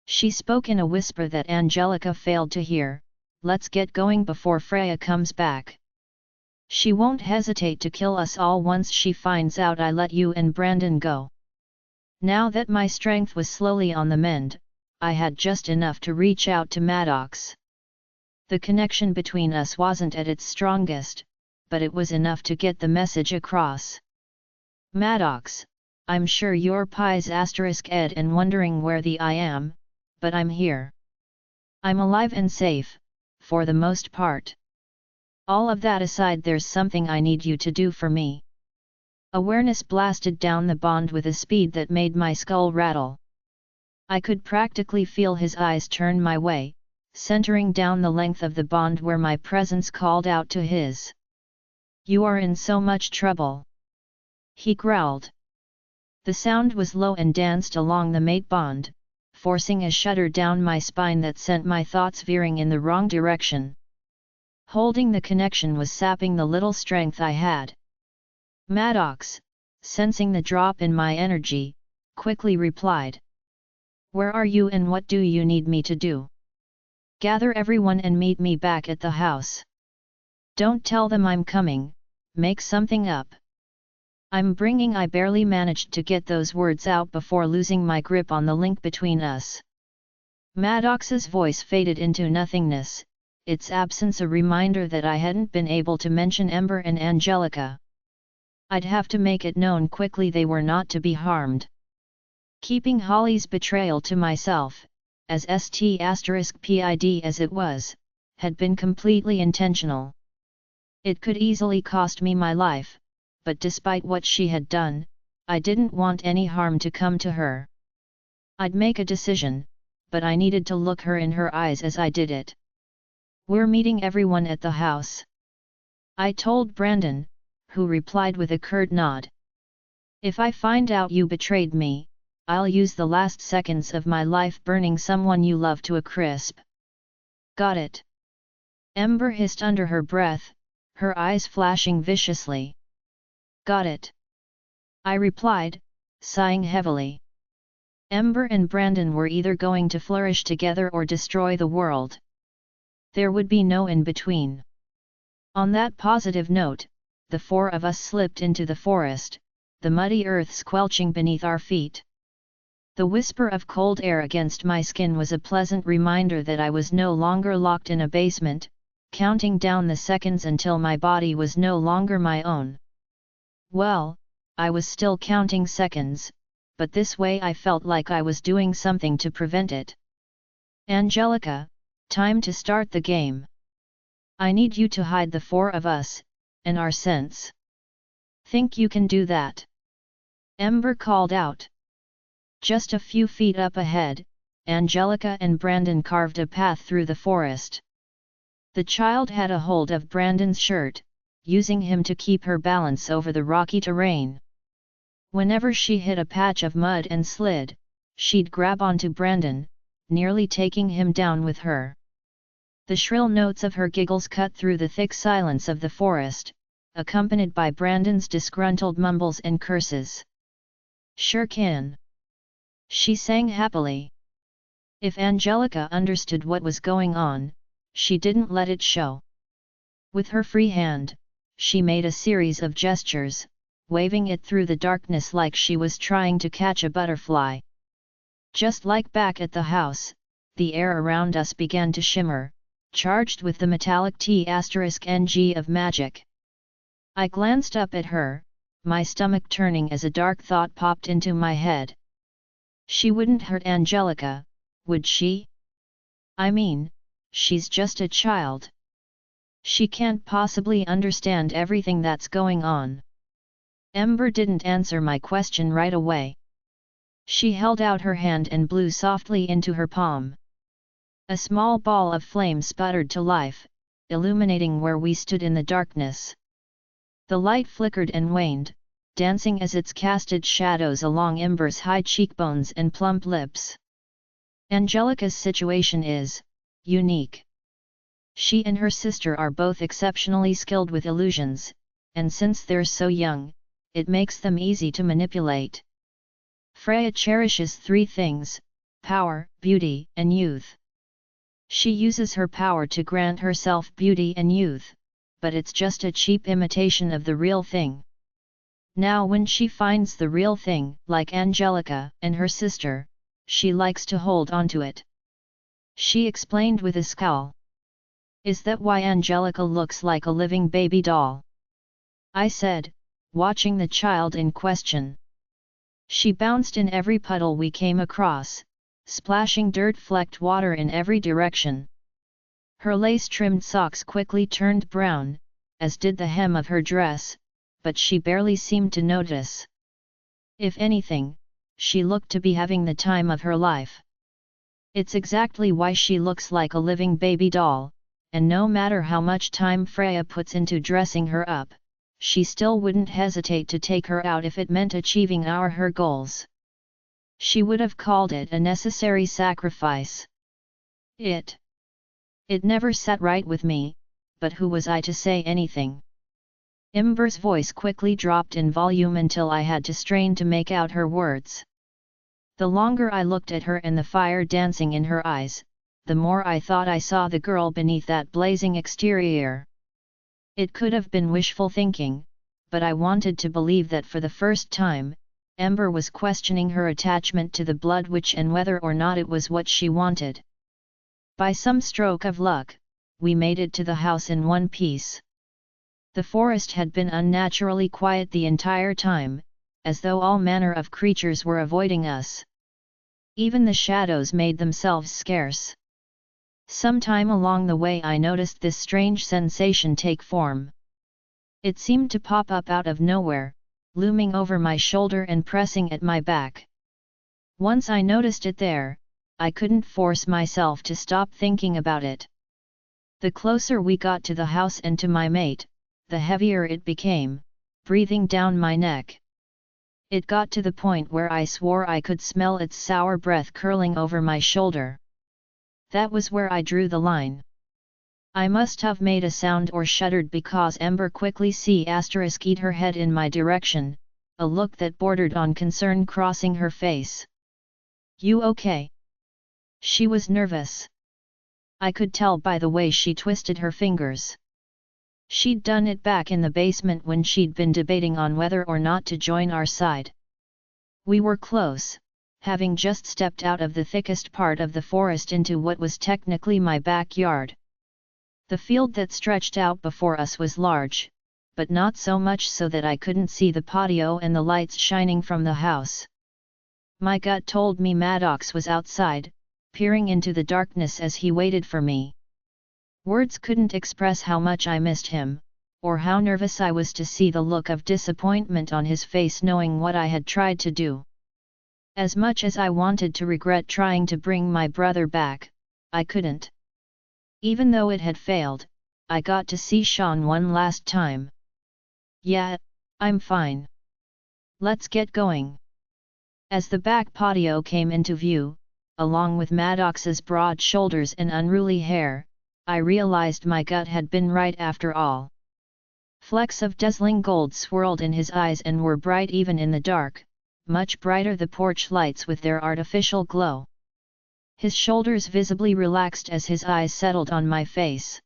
She spoke in a whisper that Angelica failed to hear, let's get going before Freya comes back. She won't hesitate to kill us all once she finds out I let you and Brandon go. Now that my strength was slowly on the mend, I had just enough to reach out to Maddox. The connection between us wasn't at its strongest, but it was enough to get the message across. Maddox, I'm sure you're Pi's *ed and wondering where I am, but I'm here. I'm alive and safe, for the most part. All of that aside, there's something I need you to do for me. Awareness blasted down the bond with a speed that made my skull rattle. I could practically feel his eyes turn my way, centering down the length of the bond where my presence called out to his. You are in so much trouble, he growled. The sound was low and danced along the mate bond, forcing a shudder down my spine that sent my thoughts veering in the wrong direction. Holding the connection was sapping the little strength I had. Maddox, sensing the drop in my energy, quickly replied. Where are you and what do you need me to do? Gather everyone and meet me back at the house. Don't tell them I'm coming, make something up. I'm bringing. I barely managed to get those words out before losing my grip on the link between us. Maddox's voice faded into nothingness, its absence a reminder that I hadn't been able to mention Ember and Angelica. I'd have to make it known quickly they were not to be harmed. Keeping Holly's betrayal to myself, as *PID as it was, had been completely intentional. It could easily cost me my life, but despite what she had done, I didn't want any harm to come to her. I'd make a decision, but I needed to look her in her eyes as I did it. We're meeting everyone at the house, I told Brandon, who replied with a curt nod. If I find out you betrayed me, I'll use the last seconds of my life burning someone you love to a crisp. Got it? Ember hissed under her breath, her eyes flashing viciously. Got it. I replied, sighing heavily. Ember and Brandon were either going to flourish together or destroy the world. There would be no in between. On that positive note, the four of us slipped into the forest, the muddy earth squelching beneath our feet. The whisper of cold air against my skin was a pleasant reminder that I was no longer locked in a basement, counting down the seconds until my body was no longer my own. Well, I was still counting seconds, but this way I felt like I was doing something to prevent it. Angelica, time to start the game. I need you to hide the four of us, and our scents. Think you can do that? Ember called out. Just a few feet up ahead, Angelica and Brandon carved a path through the forest. The child had a hold of Brandon's shirt, using him to keep her balance over the rocky terrain. Whenever she hit a patch of mud and slid, she'd grab onto Brandon, nearly taking him down with her. The shrill notes of her giggles cut through the thick silence of the forest, accompanied by Brandon's disgruntled mumbles and curses. Sure can. She sang happily. If Angelica understood what was going on, she didn't let it show. With her free hand, she made a series of gestures, waving it through the darkness like she was trying to catch a butterfly. Just like back at the house, the air around us began to shimmer, charged with the metallic T*Ng of magic. I glanced up at her, my stomach turning as a dark thought popped into my head. She wouldn't hurt Angelica, would she? I mean, she's just a child. She can't possibly understand everything that's going on. Ember didn't answer my question right away. She held out her hand and blew softly into her palm. A small ball of flame sputtered to life, illuminating where we stood in the darkness. The light flickered and waned, dancing as it casted shadows along Ember's high cheekbones and plump lips. Angelica's situation is unique. She and her sister are both exceptionally skilled with illusions, and since they're so young, it makes them easy to manipulate. Freya cherishes three things: power, beauty, and youth. She uses her power to grant herself beauty and youth, but it's just a cheap imitation of the real thing. Now when she finds the real thing, like Angelica and her sister, she likes to hold onto it. She explained with a scowl. Is that why Angelica looks like a living baby doll? I said, watching the child in question. She bounced in every puddle we came across, splashing dirt-flecked water in every direction. Her lace-trimmed socks quickly turned brown, as did the hem of her dress, but she barely seemed to notice. If anything, she looked to be having the time of her life. It's exactly why she looks like a living baby doll, and no matter how much time Freya puts into dressing her up, she still wouldn't hesitate to take her out if it meant achieving her goals. She would have called it a necessary sacrifice. It never sat right with me, but who was I to say anything? Ember's voice quickly dropped in volume until I had to strain to make out her words. The longer I looked at her and the fire dancing in her eyes, the more I thought I saw the girl beneath that blazing exterior. It could have been wishful thinking, but I wanted to believe that for the first time, Ember was questioning her attachment to the Blood Witch and whether or not it was what she wanted. By some stroke of luck, we made it to the house in one piece. The forest had been unnaturally quiet the entire time, as though all manner of creatures were avoiding us. Even the shadows made themselves scarce. Sometime along the way I noticed this strange sensation take form. It seemed to pop up out of nowhere, looming over my shoulder and pressing at my back. Once I noticed it there, I couldn't force myself to stop thinking about it. The closer we got to the house and to my mate, the heavier it became, breathing down my neck. It got to the point where I swore I could smell its sour breath curling over my shoulder. That was where I drew the line. I must have made a sound or shuddered because Ember quickly eat her head in my direction, a look that bordered on concern crossing her face. "You okay?" She was nervous. I could tell by the way she twisted her fingers. She'd done it back in the basement when she'd been debating on whether or not to join our side. We were close, having just stepped out of the thickest part of the forest into what was technically my backyard. The field that stretched out before us was large, but not so much so that I couldn't see the patio and the lights shining from the house. My gut told me Maddox was outside, peering into the darkness as he waited for me. Words couldn't express how much I missed him, or how nervous I was to see the look of disappointment on his face knowing what I had tried to do. As much as I wanted to regret trying to bring my brother back, I couldn't. Even though it had failed, I got to see Sean one last time. "Yeah, I'm fine. Let's get going." As the back patio came into view, along with Maddox's broad shoulders and unruly hair, I realized my gut had been right after all. Flecks of dazzling gold swirled in his eyes and were bright even in the dark, much brighter the porch lights with their artificial glow. His shoulders visibly relaxed as his eyes settled on my face.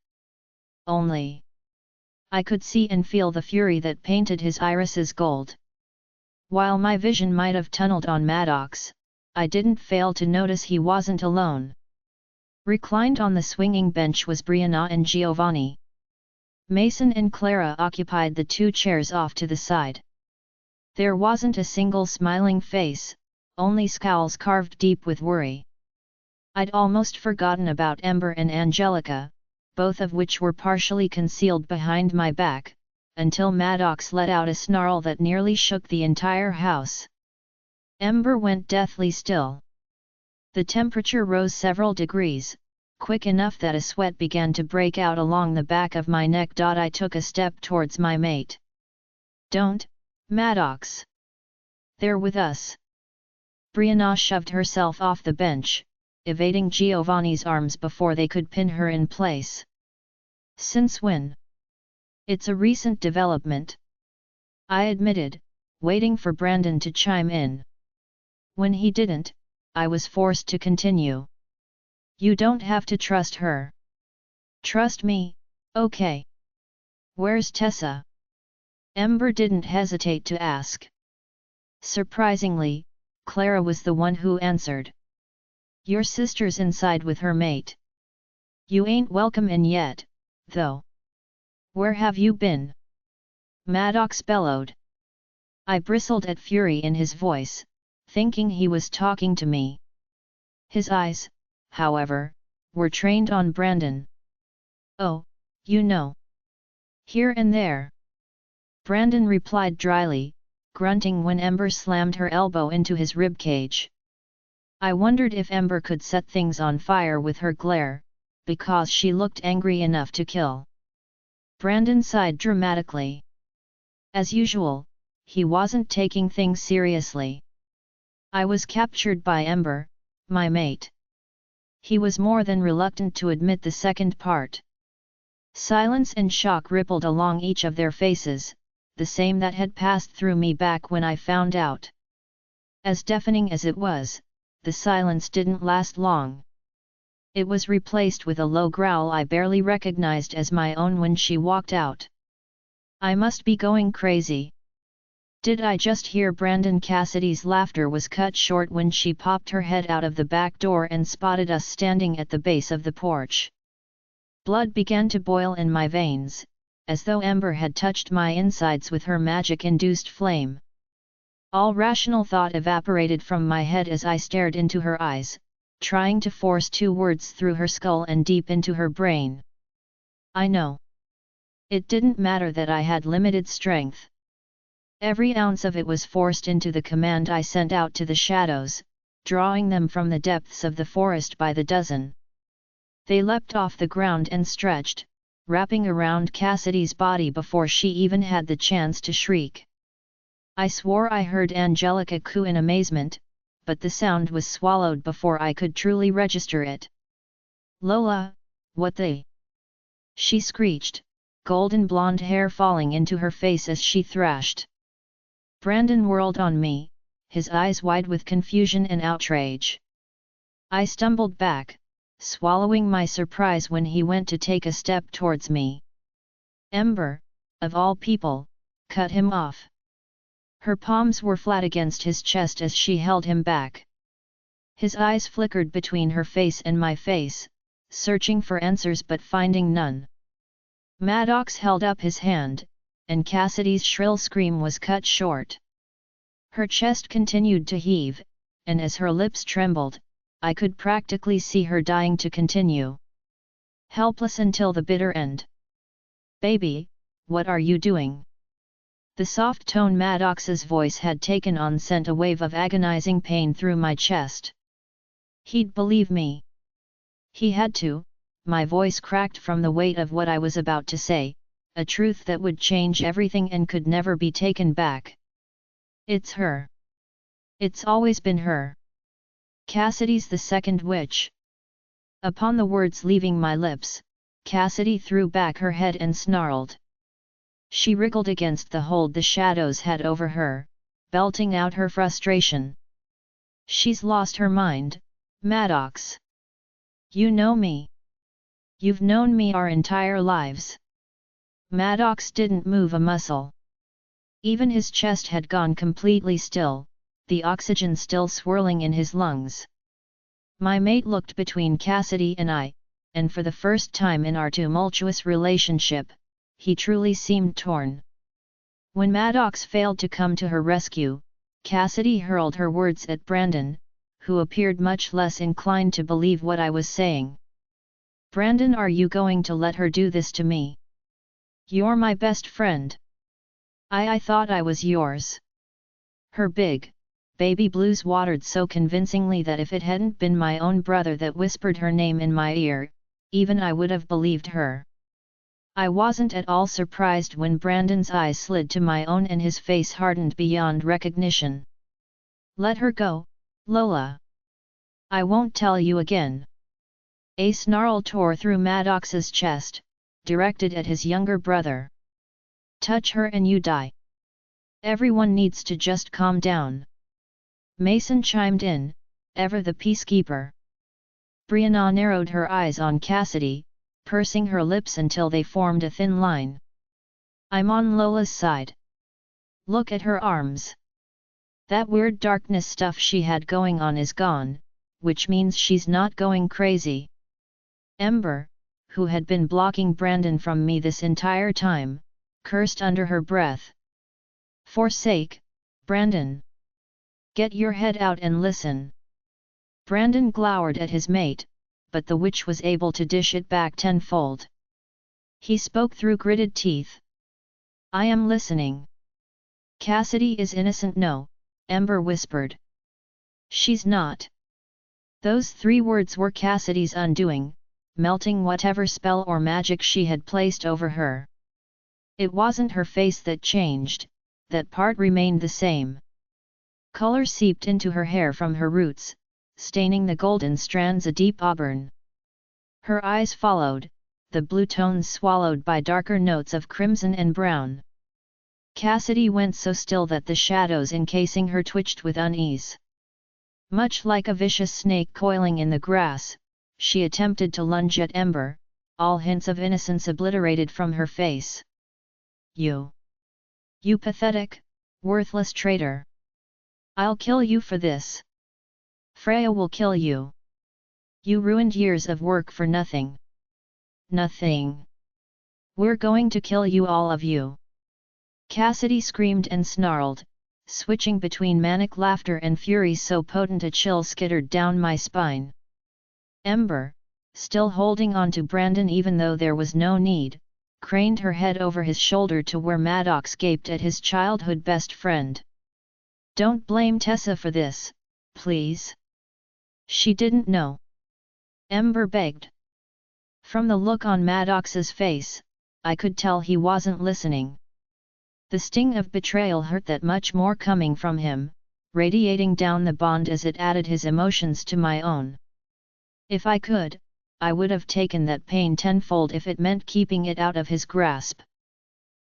Only I could see and feel the fury that painted his irises gold. While my vision might have tunneled on Maddox, I didn't fail to notice he wasn't alone. Reclined on the swinging bench was Brianna and Giovanni. Mason and Clara occupied the two chairs off to the side. There wasn't a single smiling face, only scowls carved deep with worry. I'd almost forgotten about Ember and Angelica, both of which were partially concealed behind my back, until Maddox let out a snarl that nearly shook the entire house. Ember went deathly still. The temperature rose several degrees, quick enough that a sweat began to break out along the back of my neck. I took a step towards my mate. "Don't, Maddox. They're with us." Brianna shoved herself off the bench, evading Giovanni's arms before they could pin her in place. "Since when?" "It's a recent development," I admitted, waiting for Brandon to chime in. When he didn't, I was forced to continue. "You don't have to trust her. Trust me, okay? Where's Tessa?" Ember didn't hesitate to ask. Surprisingly, Clara was the one who answered. "Your sister's inside with her mate. You ain't welcome in yet, though." "Where have you been?" Maddox bellowed. I bristled at fury in his voice, thinking he was talking to me. His eyes, however, were trained on Brandon. "Oh, you know. Here and there." Brandon replied dryly, grunting when Ember slammed her elbow into his ribcage. I wondered if Ember could set things on fire with her glare, because she looked angry enough to kill. Brandon sighed dramatically. As usual, he wasn't taking things seriously. I was captured by Ember, my mate. He was more than reluctant to admit the second part. Silence and shock rippled along each of their faces, the same that had passed through me back when I found out. As deafening as it was, the silence didn't last long. It was replaced with a low growl I barely recognized as my own when she walked out. I must be going crazy. Did I just hear Brandon? Cassidy's laughter was cut short when she popped her head out of the back door and spotted us standing at the base of the porch. Blood began to boil in my veins, as though Ember had touched my insides with her magic-induced flame. All rational thought evaporated from my head as I stared into her eyes, trying to force 2 words through her skull and deep into her brain. I know. It didn't matter that I had limited strength. Every ounce of it was forced into the command I sent out to the shadows, drawing them from the depths of the forest by the dozen. They leapt off the ground and stretched, wrapping around Cassidy's body before she even had the chance to shriek. I swore I heard Angelica coo in amazement, but the sound was swallowed before I could truly register it. "Lola, what the?" she screeched, golden blonde hair falling into her face as she thrashed. Brandon whirled on me, his eyes wide with confusion and outrage. I stumbled back, swallowing my surprise when he went to take a step towards me. Ember, of all people, cut him off. Her palms were flat against his chest as she held him back. His eyes flickered between her face and my face, searching for answers but finding none. Maddox held up his hand, and Cassidy's shrill scream was cut short. Her chest continued to heave, and as her lips trembled, I could practically see her dying to continue. Helpless until the bitter end. "Baby, what are you doing?" The soft tone Maddox's voice had taken on sent a wave of agonizing pain through my chest. He'd believe me. He had to. My voice cracked from the weight of what I was about to say, a truth that would change everything and could never be taken back. "It's her. It's always been her. Cassidy's the second witch." Upon the words leaving my lips, Cassidy threw back her head and snarled. She wriggled against the hold the shadows had over her, belting out her frustration. "She's lost her mind, Maddox. You know me. You've known me our entire lives." Maddox didn't move a muscle. Even his chest had gone completely still, the oxygen still swirling in his lungs. My mate looked between Cassidy and I, and for the first time in our tumultuous relationship, he truly seemed torn. When Maddox failed to come to her rescue, Cassidy hurled her words at Brandon, who appeared much less inclined to believe what I was saying. "Brandon, are you going to let her do this to me? You're my best friend. I thought I was yours." Her big, baby blues watered so convincingly that if it hadn't been my own brother that whispered her name in my ear, even I would have believed her. I wasn't at all surprised when Brandon's eyes slid to my own and his face hardened beyond recognition. "Let her go, Lola. I won't tell you again." A snarl tore through Maddox's chest, directed at his younger brother. "Touch her and you die. Everyone needs to just calm down." Mason chimed in, ever the peacekeeper. Brianna narrowed her eyes on Cassidy, pursing her lips until they formed a thin line. "I'm on Lola's side. Look at her arms. That weird darkness stuff she had going on is gone, which means she's not going crazy." Ember, who had been blocking Brandon from me this entire time, cursed under her breath. "Forsake, Brandon. Get your head out and listen." Brandon glowered at his mate, but the witch was able to dish it back tenfold. He spoke through gritted teeth. "I am listening." "Cassidy is innocent." "No," Ember whispered. "She's not." Those 3 words were Cassidy's undoing, melting whatever spell or magic she had placed over her. It wasn't her face that changed, that part remained the same. Color seeped into her hair from her roots, staining the golden strands a deep auburn. Her eyes followed, the blue tones swallowed by darker notes of crimson and brown. Cassidy went so still that the shadows encasing her twitched with unease. Much like a vicious snake coiling in the grass, she attempted to lunge at Ember, all hints of innocence obliterated from her face. You pathetic, worthless traitor! I'll kill you for this. Freya will kill you. You ruined years of work for nothing. Nothing. We're going to kill you, all of you. Cassidy screamed and snarled, switching between manic laughter and fury so potent a chill skittered down my spine. Ember, still holding on to Brandon even though there was no need, craned her head over his shoulder to where Maddox gaped at his childhood best friend. Don't blame Tessa for this, please. She didn't know. Ember begged. From the look on Maddox's face, I could tell he wasn't listening. The sting of betrayal hurt that much more coming from him, radiating down the bond as it added his emotions to my own. If I could, I would have taken that pain tenfold if it meant keeping it out of his grasp.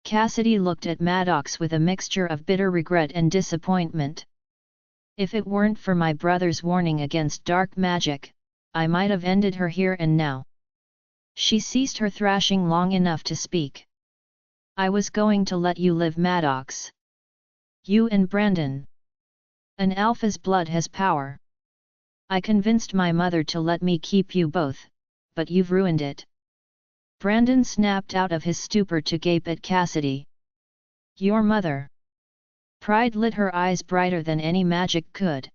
Cassidy looked at Maddox with a mixture of bitter regret and disappointment. If it weren't for my brother's warning against dark magic, I might have ended her here and now. She ceased her thrashing long enough to speak. I was going to let you live, Maddox. You and Brandon. An alpha's blood has power. I convinced my mother to let me keep you both, but you've ruined it. Brandon snapped out of his stupor to gape at Cassidy. Your mother. Pride lit her eyes brighter than any magic could.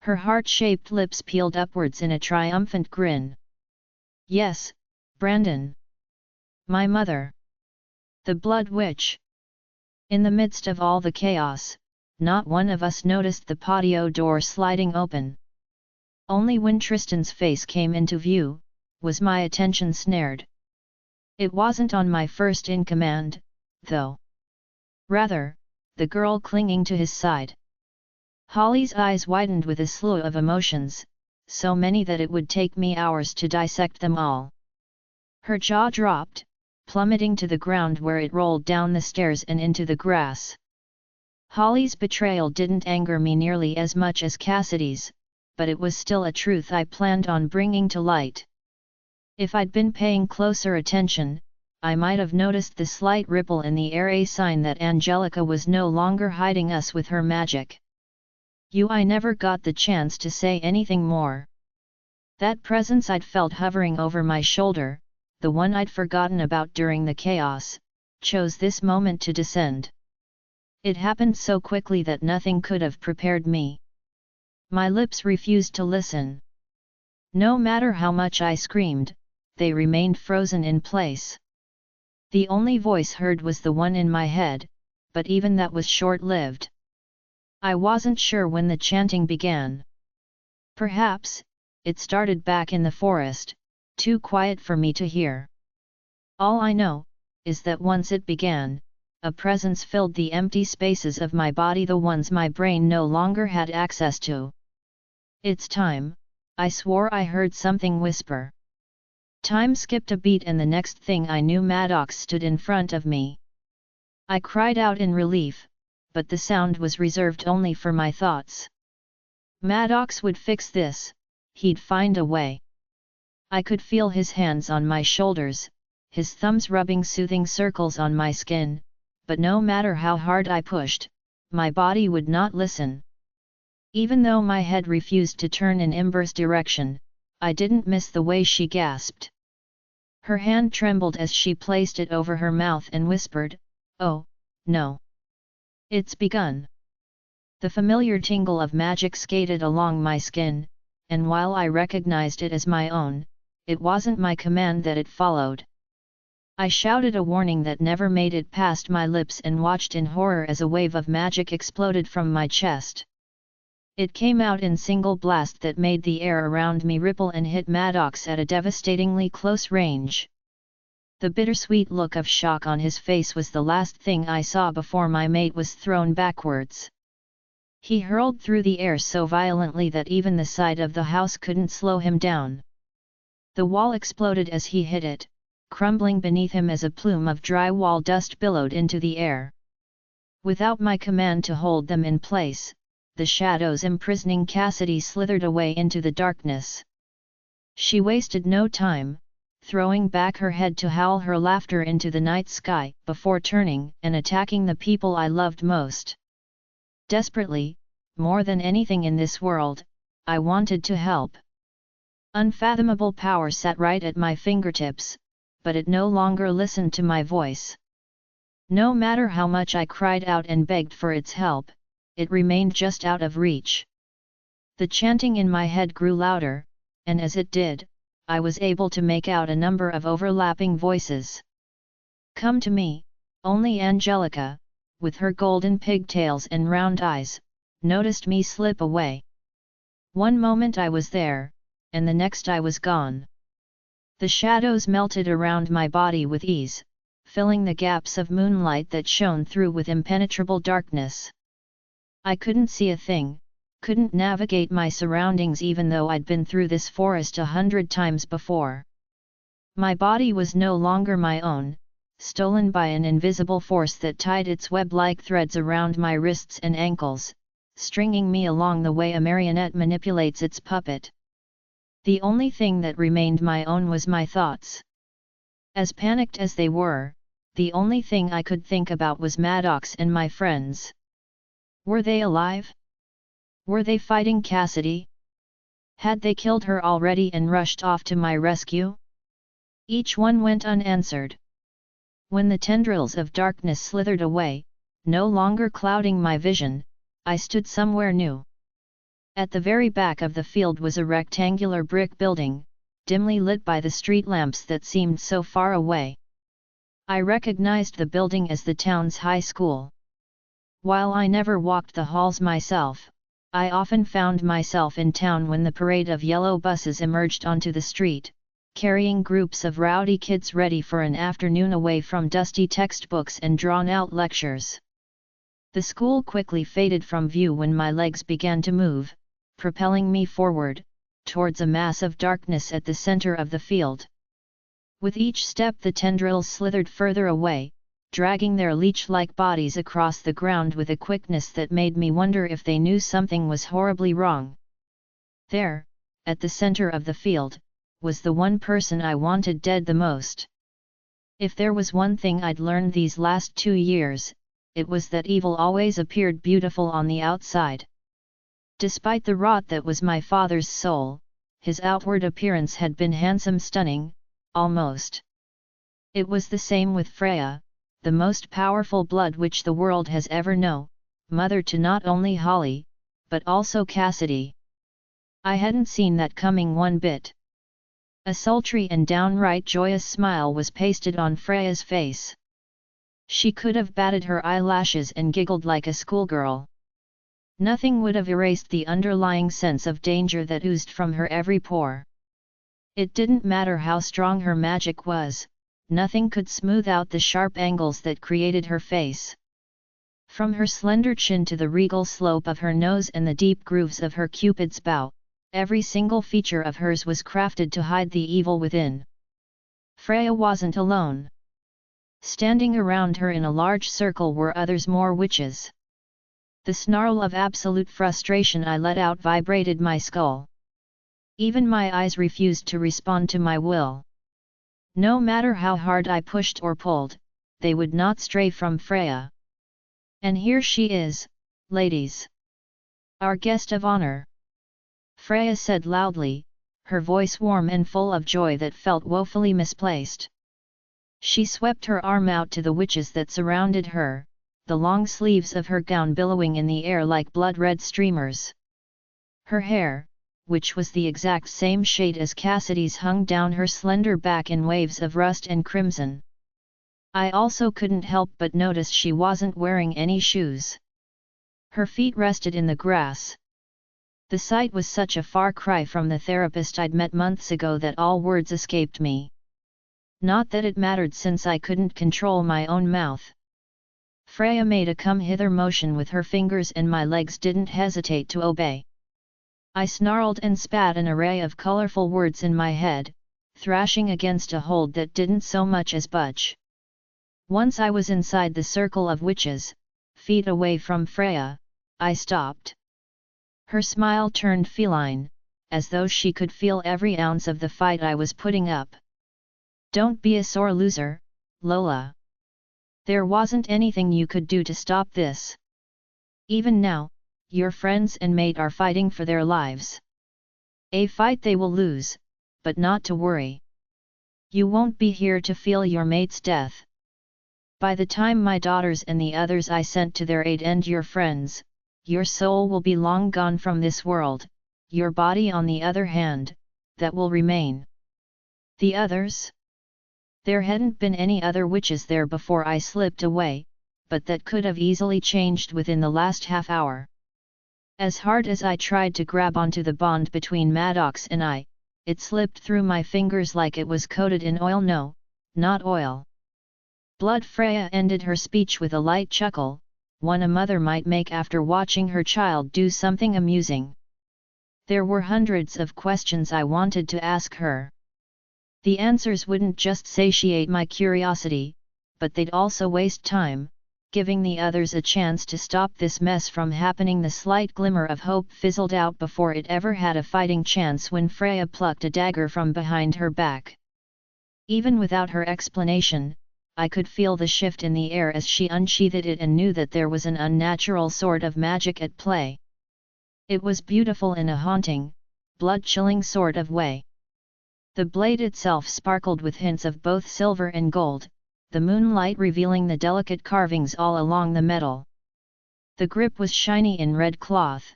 Her heart-shaped lips peeled upwards in a triumphant grin. Yes, Brandon. My mother. The Blood Witch. In the midst of all the chaos, not one of us noticed the patio door sliding open. Only when Tristan's face came into view, was my attention snared. It wasn't on my first in command, though. Rather, the girl clinging to his side. Holly's eyes widened with a slew of emotions, so many that it would take me hours to dissect them all. Her jaw dropped, plummeting to the ground where it rolled down the stairs and into the grass. Holly's betrayal didn't anger me nearly as much as Cassidy's, but it was still a truth I planned on bringing to light. If I'd been paying closer attention, I might have noticed the slight ripple in the air, a sign that Angelica was no longer hiding us with her magic. I never got the chance to say anything more. That presence I'd felt hovering over my shoulder, the one I'd forgotten about during the chaos, chose this moment to descend. It happened so quickly that nothing could have prepared me. My lips refused to listen. No matter how much I screamed, they remained frozen in place. The only voice heard was the one in my head, but even that was short-lived. I wasn't sure when the chanting began. Perhaps, it started back in the forest, too quiet for me to hear. All I know, is that once it began, a presence filled the empty spaces of my body, the ones my brain no longer had access to. It's time, I swore I heard something whisper. Time skipped a beat and the next thing I knew Maddox stood in front of me. I cried out in relief, but the sound was reserved only for my thoughts. Maddox would fix this, he'd find a way. I could feel his hands on my shoulders, his thumbs rubbing soothing circles on my skin, but no matter how hard I pushed, my body would not listen. Even though my head refused to turn in Ember's direction, I didn't miss the way she gasped. Her hand trembled as she placed it over her mouth and whispered, "Oh, no. It's begun." The familiar tingle of magic skated along my skin, and while I recognized it as my own, it wasn't my command that it followed. I shouted a warning that never made it past my lips and watched in horror as a wave of magic exploded from my chest. It came out in single blast that made the air around me ripple and hit Maddox at a devastatingly close range. The bittersweet look of shock on his face was the last thing I saw before my mate was thrown backwards. He hurled through the air so violently that even the side of the house couldn't slow him down. The wall exploded as he hit it, crumbling beneath him as a plume of drywall dust billowed into the air. Without my command to hold them in place, the shadows imprisoning Cassidy slithered away into the darkness. She wasted no time, throwing back her head to howl her laughter into the night sky before turning and attacking the people I loved most. Desperately, more than anything in this world, I wanted to help. Unfathomable power sat right at my fingertips, but it no longer listened to my voice. No matter how much I cried out and begged for its help, it remained just out of reach. The chanting in my head grew louder, and as it did, I was able to make out a number of overlapping voices. "Come to me," only Angelica, with her golden pigtails and round eyes, noticed me slip away. One moment I was there, and the next I was gone. The shadows melted around my body with ease, filling the gaps of moonlight that shone through with impenetrable darkness. I couldn't see a thing, couldn't navigate my surroundings even though I'd been through this forest 100 times before. My body was no longer my own, stolen by an invisible force that tied its web-like threads around my wrists and ankles, stringing me along the way a marionette manipulates its puppet. The only thing that remained my own was my thoughts. As panicked as they were, the only thing I could think about was Maddox and my friends. Were they alive? Were they fighting Cassidy? Had they killed her already and rushed off to my rescue? Each one went unanswered. When the tendrils of darkness slithered away, no longer clouding my vision, I stood somewhere new. At the very back of the field was a rectangular brick building, dimly lit by the street lamps that seemed so far away. I recognized the building as the town's high school. While I never walked the halls myself, I often found myself in town when the parade of yellow buses emerged onto the street, carrying groups of rowdy kids ready for an afternoon away from dusty textbooks and drawn-out lectures. The school quickly faded from view when my legs began to move, propelling me forward, towards a mass of darkness at the center of the field. With each step the tendrils slithered further away, dragging their leech-like bodies across the ground with a quickness that made me wonder if they knew something was horribly wrong. There, at the center of the field, was the one person I wanted dead the most. If there was one thing I'd learned these last 2 years, it was that evil always appeared beautiful on the outside. Despite the rot that was my father's soul, his outward appearance had been handsome, stunning, almost. It was the same with Freya, the most powerful blood which the world has ever known, mother to not only Holly, but also Cassidy. I hadn't seen that coming one bit. A sultry and downright joyous smile was pasted on Freya's face. She could have batted her eyelashes and giggled like a schoolgirl. Nothing would have erased the underlying sense of danger that oozed from her every pore. It didn't matter how strong her magic was, nothing could smooth out the sharp angles that created her face. From her slender chin to the regal slope of her nose and the deep grooves of her Cupid's bow, every single feature of hers was crafted to hide the evil within. Freya wasn't alone. Standing around her in a large circle were others, more witches. The snarl of absolute frustration I let out vibrated my skull. Even my eyes refused to respond to my will. No matter how hard I pushed or pulled, they would not stray from Freya. "And here she is, ladies. Our guest of honor," Freya said loudly, her voice warm and full of joy that felt woefully misplaced. She swept her arm out to the witches that surrounded her, the long sleeves of her gown billowing in the air like blood-red streamers. Her hair, which was the exact same shade as Cassidy's, hung down her slender back in waves of rust and crimson. I also couldn't help but notice she wasn't wearing any shoes. Her feet rested in the grass. The sight was such a far cry from the therapist I'd met months ago that all words escaped me. Not that it mattered, since I couldn't control my own mouth. Freya made a come-hither motion with her fingers and my legs didn't hesitate to obey. I snarled and spat an array of colorful words in my head, thrashing against a hold that didn't so much as budge. Once I was inside the circle of witches, feet away from Freya, I stopped. Her smile turned feline, as though she could feel every ounce of the fight I was putting up. "Don't be a sore loser, Lola. There wasn't anything you could do to stop this. Even now, your friends and mate are fighting for their lives. A fight they will lose, but not to worry. You won't be here to feel your mate's death. By the time my daughters and the others I sent to their aid and your friends, your soul will be long gone from this world, your body on the other hand, that will remain." "The others?" "There hadn't been any other witches there before I slipped away, but that could have easily changed within the last half hour. As hard as I tried to grab onto the bond between Maddox and I, it slipped through my fingers like it was coated in oil. No, not oil." Blood. Freya ended her speech with a light chuckle, one a mother might make after watching her child do something amusing. There were hundreds of questions I wanted to ask her. The answers wouldn't just satiate my curiosity, but they'd also waste time, giving the others a chance to stop this mess from happening. The slight glimmer of hope fizzled out before it ever had a fighting chance when Freya plucked a dagger from behind her back. Even without her explanation, I could feel the shift in the air as she unsheathed it and knew that there was an unnatural sort of magic at play. It was beautiful in a haunting, blood-chilling sort of way. The blade itself sparkled with hints of both silver and gold, the moonlight revealing the delicate carvings all along the metal. The grip was shiny in red cloth.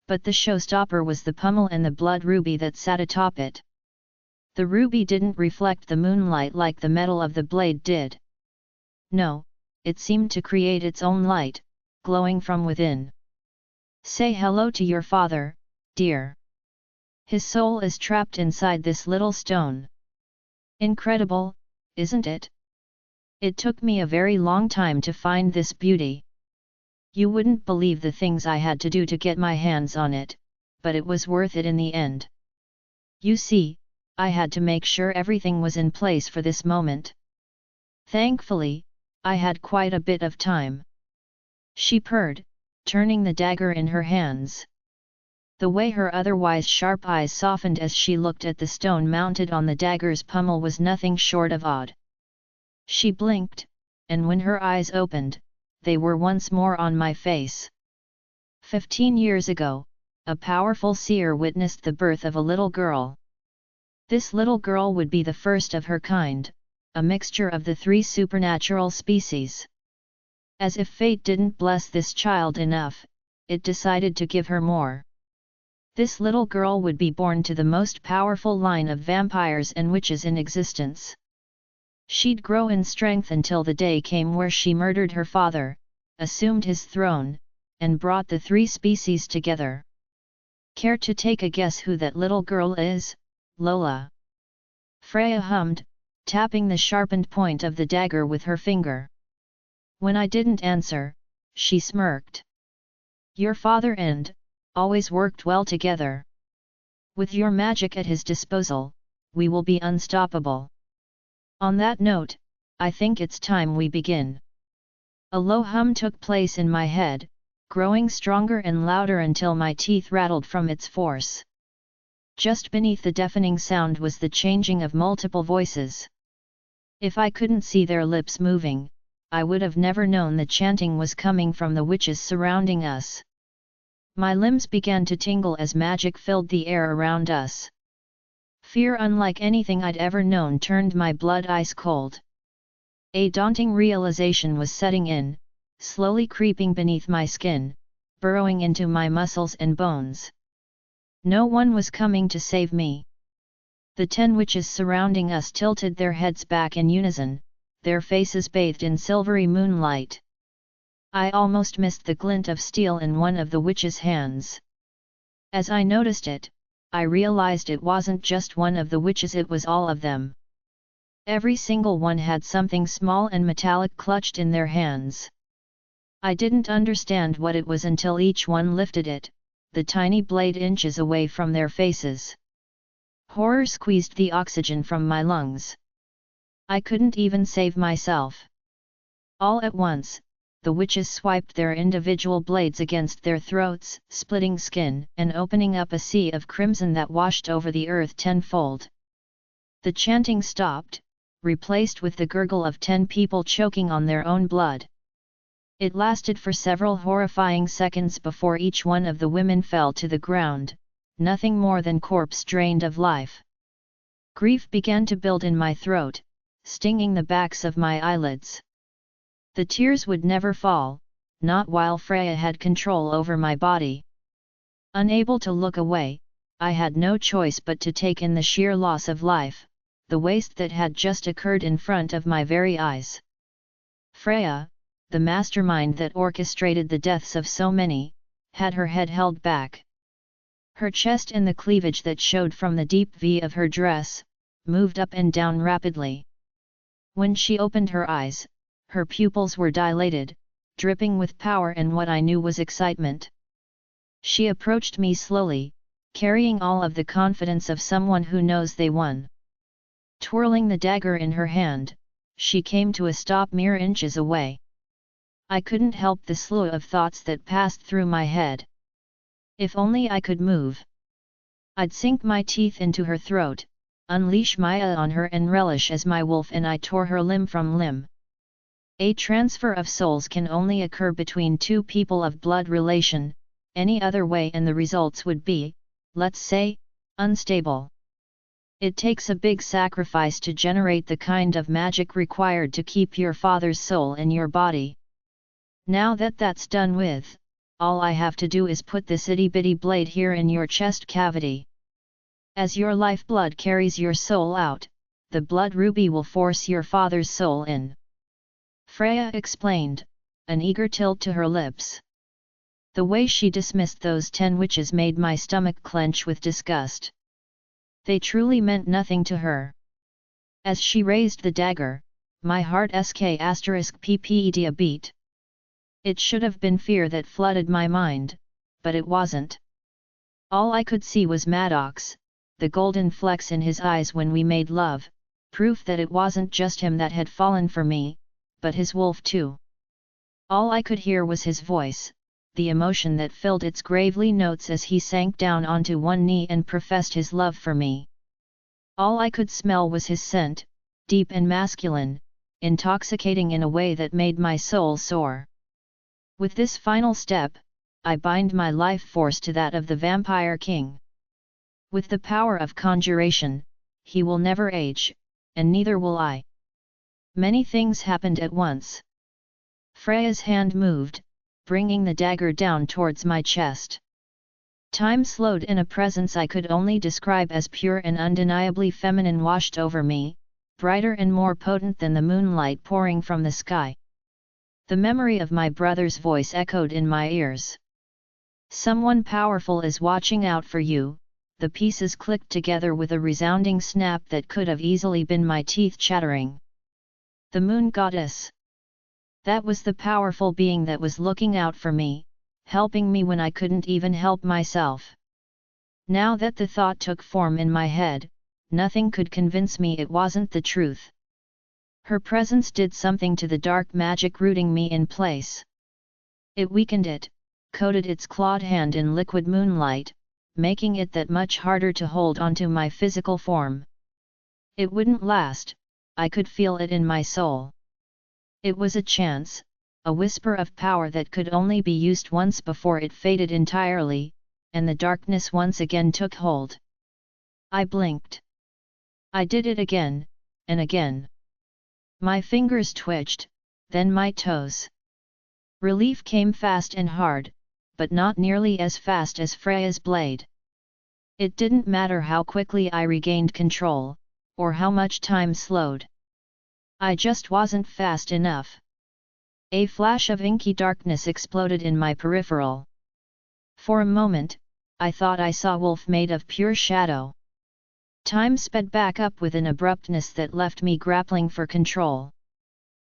But the showstopper was the pommel and the blood ruby that sat atop it. The ruby didn't reflect the moonlight like the metal of the blade did. No, it seemed to create its own light, glowing from within. "Say hello to your father, dear. His soul is trapped inside this little stone. Incredible, isn't it? It took me a very long time to find this beauty. You wouldn't believe the things I had to do to get my hands on it, but it was worth it in the end. You see, I had to make sure everything was in place for this moment. Thankfully, I had quite a bit of time." She purred, turning the dagger in her hands. The way her otherwise sharp eyes softened as she looked at the stone mounted on the dagger's pommel was nothing short of odd. She blinked, and when her eyes opened, they were once more on my face. 15 years ago, a powerful seer witnessed the birth of a little girl. This little girl would be the first of her kind, a mixture of the 3 supernatural species. As if fate didn't bless this child enough, it decided to give her more. This little girl would be born to the most powerful line of vampires and witches in existence. She'd grow in strength until the day came where she murdered her father, assumed his throne, and brought the 3 species together. Care to take a guess who that little girl is, Lola?" Freya hummed, tapping the sharpened point of the dagger with her finger. When I didn't answer, she smirked. "Your father and always worked well together. With your magic at his disposal, we will be unstoppable. On that note, I think it's time we begin." A low hum took place in my head, growing stronger and louder until my teeth rattled from its force. Just beneath the deafening sound was the changing of multiple voices. If I couldn't see their lips moving, I would have never known the chanting was coming from the witches surrounding us. My limbs began to tingle as magic filled the air around us. Fear unlike anything I'd ever known turned my blood ice cold. A daunting realization was setting in, slowly creeping beneath my skin, burrowing into my muscles and bones. No one was coming to save me. The 10 witches surrounding us tilted their heads back in unison, their faces bathed in silvery moonlight. I almost missed the glint of steel in one of the witches' hands. As I noticed it, I realized it wasn't just one of the witches, it was all of them. Every single one had something small and metallic clutched in their hands. I didn't understand what it was until each one lifted it, the tiny blade inches away from their faces. Horror squeezed the oxygen from my lungs. I couldn't even save myself. All at once, the witches swiped their individual blades against their throats, splitting skin and opening up a sea of crimson that washed over the earth tenfold. The chanting stopped, replaced with the gurgle of 10 people choking on their own blood. It lasted for several horrifying seconds before each one of the women fell to the ground, nothing more than corpse drained of life. Grief began to build in my throat, stinging the backs of my eyelids. The tears would never fall, not while Freya had control over my body. Unable to look away, I had no choice but to take in the sheer loss of life, the waste that had just occurred in front of my very eyes. Freya, the mastermind that orchestrated the deaths of so many, had her head held back. Her chest and the cleavage that showed from the deep V of her dress, moved up and down rapidly. When she opened her eyes, her pupils were dilated, dripping with power and what I knew was excitement. She approached me slowly, carrying all of the confidence of someone who knows they won. Twirling the dagger in her hand, she came to a stop mere inches away. I couldn't help the slew of thoughts that passed through my head. If only I could move. I'd sink my teeth into her throat, unleash Maya on her and relish as my wolf and I tore her limb from limb. A transfer of souls can only occur between two people of blood relation, any other way and the results would be, let's say, unstable. It takes a big sacrifice to generate the kind of magic required to keep your father's soul in your body. Now that that's done with, all I have to do is put this itty-bitty blade here in your chest cavity. As your lifeblood carries your soul out, the blood ruby will force your father's soul in. Freya explained, an eager tilt to her lips. The way she dismissed those 10 witches made my stomach clench with disgust. They truly meant nothing to her. As she raised the dagger, my heart pped a beat. It should have been fear that flooded my mind, but it wasn't. All I could see was Maddox, the golden flecks in his eyes when we made love, proof that it wasn't just him that had fallen for me, but his wolf too. All I could hear was his voice, the emotion that filled its gravely notes as he sank down onto one knee and professed his love for me. All I could smell was his scent, deep and masculine, intoxicating in a way that made my soul soar. With this final step, I bind my life force to that of the Vampire King. With the power of conjuration, he will never age, and neither will I. Many things happened at once. Freya's hand moved, bringing the dagger down towards my chest. Time slowed and a presence I could only describe as pure and undeniably feminine washed over me, brighter and more potent than the moonlight pouring from the sky. The memory of my brother's voice echoed in my ears. Someone powerful is watching out for you. The pieces clicked together with a resounding snap that could have easily been my teeth chattering. The moon goddess. That was the powerful being that was looking out for me, helping me when I couldn't even help myself. Now that the thought took form in my head, nothing could convince me it wasn't the truth. Her presence did something to the dark magic rooting me in place. It weakened it, coated its clawed hand in liquid moonlight, making it that much harder to hold onto my physical form. It wouldn't last, I could feel it in my soul. It was a chance, a whisper of power that could only be used once before it faded entirely, and the darkness once again took hold. I blinked. I did it again, and again. My fingers twitched, then my toes. Relief came fast and hard, but not nearly as fast as Freya's blade. It didn't matter how quickly I regained control, or how much time slowed. I just wasn't fast enough. A flash of inky darkness exploded in my peripheral. For a moment, I thought I saw wolf made of pure shadow. Time sped back up with an abruptness that left me grappling for control.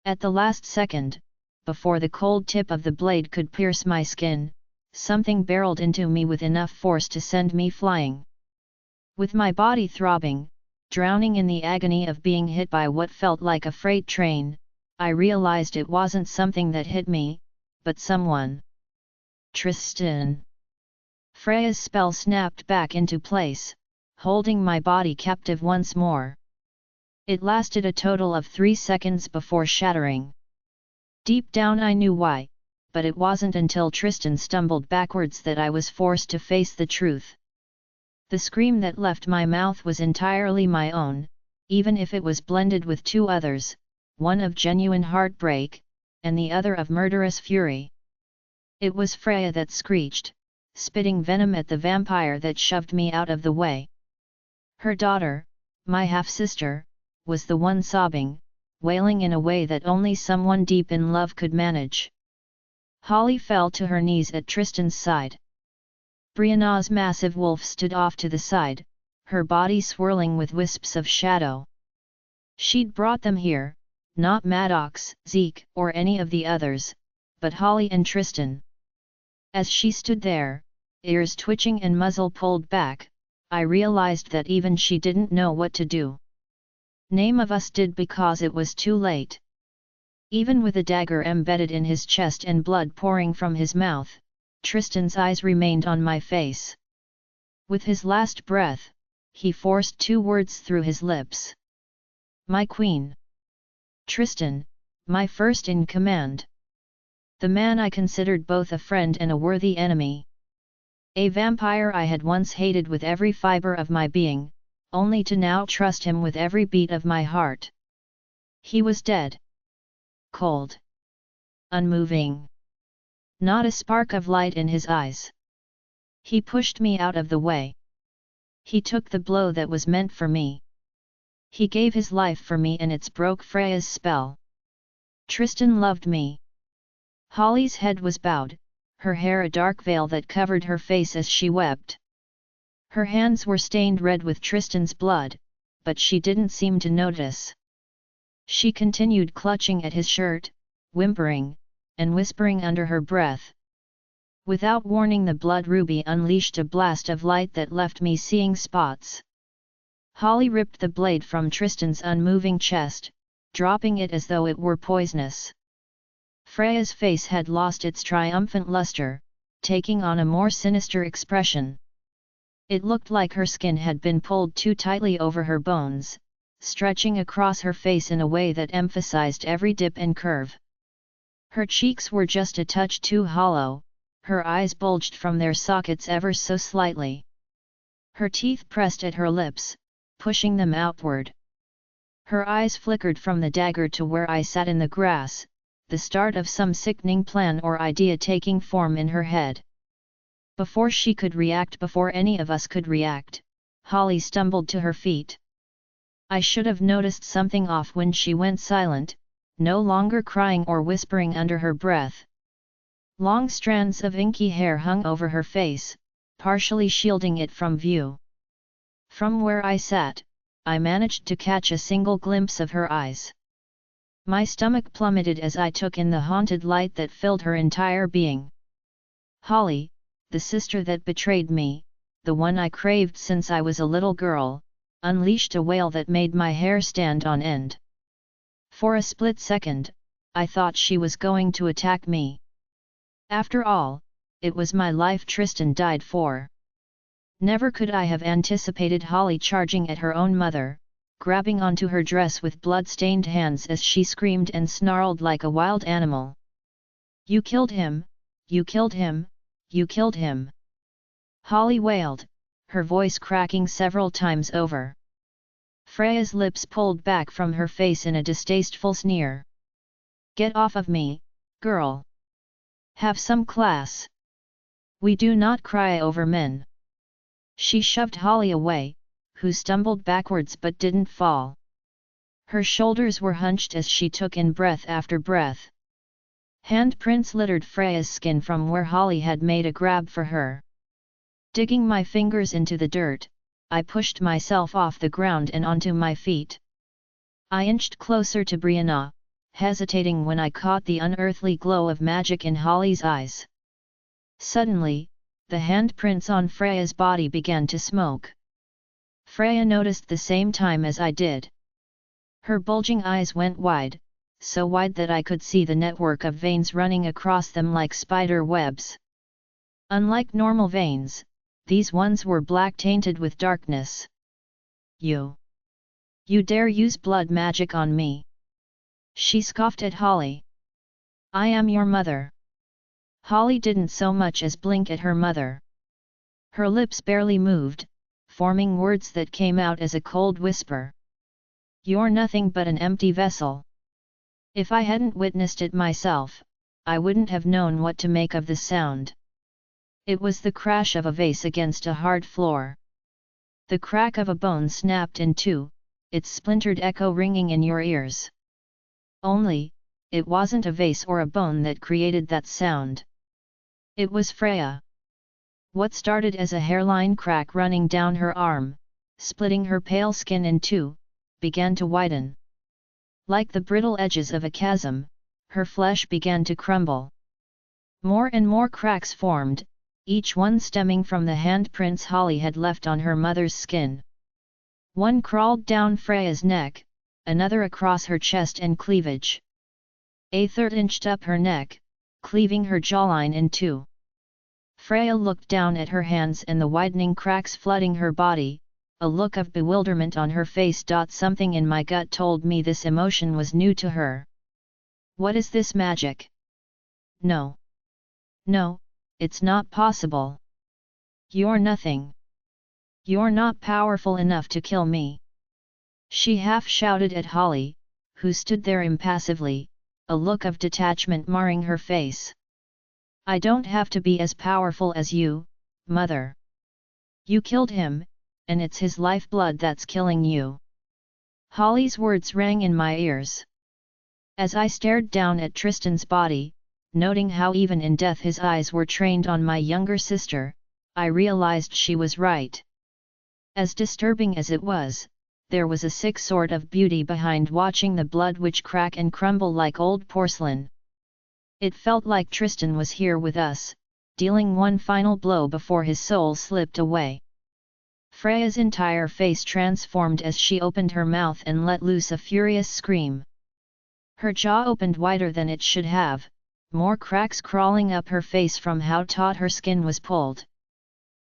At the last second, before the cold tip of the blade could pierce my skin, something barreled into me with enough force to send me flying. With my body throbbing, drowning in the agony of being hit by what felt like a freight train, I realized it wasn't something that hit me, but someone. Tristan. Freya's spell snapped back into place, holding my body captive once more. It lasted a total of 3 seconds before shattering. Deep down I knew why, but it wasn't until Tristan stumbled backwards that I was forced to face the truth. The scream that left my mouth was entirely my own, even if it was blended with 2 others, one of genuine heartbreak, and the other of murderous fury. It was Freya that screeched, spitting venom at the vampire that shoved me out of the way. Her daughter, my half-sister, was the one sobbing, wailing in a way that only someone deep in love could manage. Holly fell to her knees at Tristan's side. Brianna's massive wolf stood off to the side, her body swirling with wisps of shadow. She'd brought them here, not Maddox, Zeke, or any of the others, but Holly and Tristan. As she stood there, ears twitching and muzzle pulled back, I realized that even she didn't know what to do. None of us did, because it was too late. Even with a dagger embedded in his chest and blood pouring from his mouth, Tristan's eyes remained on my face. With his last breath, he forced 2 words through his lips. My queen. Tristan, my first in command. The man I considered both a friend and a worthy enemy. A vampire I had once hated with every fiber of my being, only to now trust him with every beat of my heart. He was dead. Cold. Unmoving. Not a spark of light in his eyes. He pushed me out of the way. He took the blow that was meant for me. He gave his life for me, and it broke Freya's spell. Tristan loved me. Holly's head was bowed, her hair a dark veil that covered her face as she wept. Her hands were stained red with Tristan's blood, but she didn't seem to notice. She continued clutching at his shirt, whimpering, and whispering under her breath. Without warning, the blood ruby unleashed a blast of light that left me seeing spots. Holly ripped the blade from Tristan's unmoving chest, dropping it as though it were poisonous. Freya's face had lost its triumphant luster, taking on a more sinister expression. It looked like her skin had been pulled too tightly over her bones, stretching across her face in a way that emphasized every dip and curve. Her cheeks were just a touch too hollow, her eyes bulged from their sockets ever so slightly. Her teeth pressed at her lips, pushing them outward. Her eyes flickered from the dagger to where I sat in the grass, the start of some sickening plan or idea taking form in her head. Before she could react, before any of us could react, Holly stumbled to her feet. I should have noticed something off when she went silent, no longer crying or whispering under her breath. Long strands of inky hair hung over her face, partially shielding it from view. From where I sat, I managed to catch a single glimpse of her eyes. My stomach plummeted as I took in the haunted light that filled her entire being. Holly, the sister that betrayed me, the one I craved since I was a little girl, unleashed a wail that made my hair stand on end. For a split second, I thought she was going to attack me. After all, it was my life Tristan died for. Never could I have anticipated Holly charging at her own mother, grabbing onto her dress with blood-stained hands as she screamed and snarled like a wild animal. "You killed him! You killed him! You killed him!" Holly wailed, her voice cracking several times over. Freya's lips pulled back from her face in a distasteful sneer. "Get off of me, girl! Have some class! We do not cry over men!" She shoved Holly away, who stumbled backwards but didn't fall. Her shoulders were hunched as she took in breath after breath. Handprints littered Freya's skin from where Holly had made a grab for her. Digging my fingers into the dirt, I pushed myself off the ground and onto my feet. I inched closer to Brianna, hesitating when I caught the unearthly glow of magic in Holly's eyes. Suddenly, the handprints on Freya's body began to smoke. Freya noticed the same time as I did. Her bulging eyes went wide, so wide that I could see the network of veins running across them like spider webs. Unlike normal veins, these ones were black tainted with darkness. You dare use blood magic on me? She scoffed at Holly. I am your mother. Holly didn't so much as blink at her mother. Her lips barely moved, forming words that came out as a cold whisper. You're nothing but an empty vessel. If I hadn't witnessed it myself, I wouldn't have known what to make of the sound. It was the crash of a vase against a hard floor. The crack of a bone snapped in two, its splintered echo ringing in your ears. Only, it wasn't a vase or a bone that created that sound. It was Freya. What started as a hairline crack running down her arm, splitting her pale skin in two, began to widen. Like the brittle edges of a chasm, her flesh began to crumble. More and more cracks formed, each one stemming from the handprints Holly had left on her mother's skin. One crawled down Freya's neck, another across her chest and cleavage. A third inched up her neck, cleaving her jawline in two. Freya looked down at her hands and the widening cracks flooding her body, a look of bewilderment on her face. Something in my gut told me this emotion was new to her. What is this magic? No. No, it's not possible. You're nothing. You're not powerful enough to kill me. She half shouted at Holly, who stood there impassively, a look of detachment marring her face. I don't have to be as powerful as you, Mother. You killed him, and it's his lifeblood that's killing you. Holly's words rang in my ears. As I stared down at Tristan's body, noting how even in death his eyes were trained on my younger sister, I realized she was right. As disturbing as it was, there was a sick sort of beauty behind watching the blood witch crack and crumble like old porcelain. It felt like Tristan was here with us, dealing one final blow before his soul slipped away. Freya's entire face transformed as she opened her mouth and let loose a furious scream. Her jaw opened wider than it should have, more cracks crawling up her face from how taut her skin was pulled.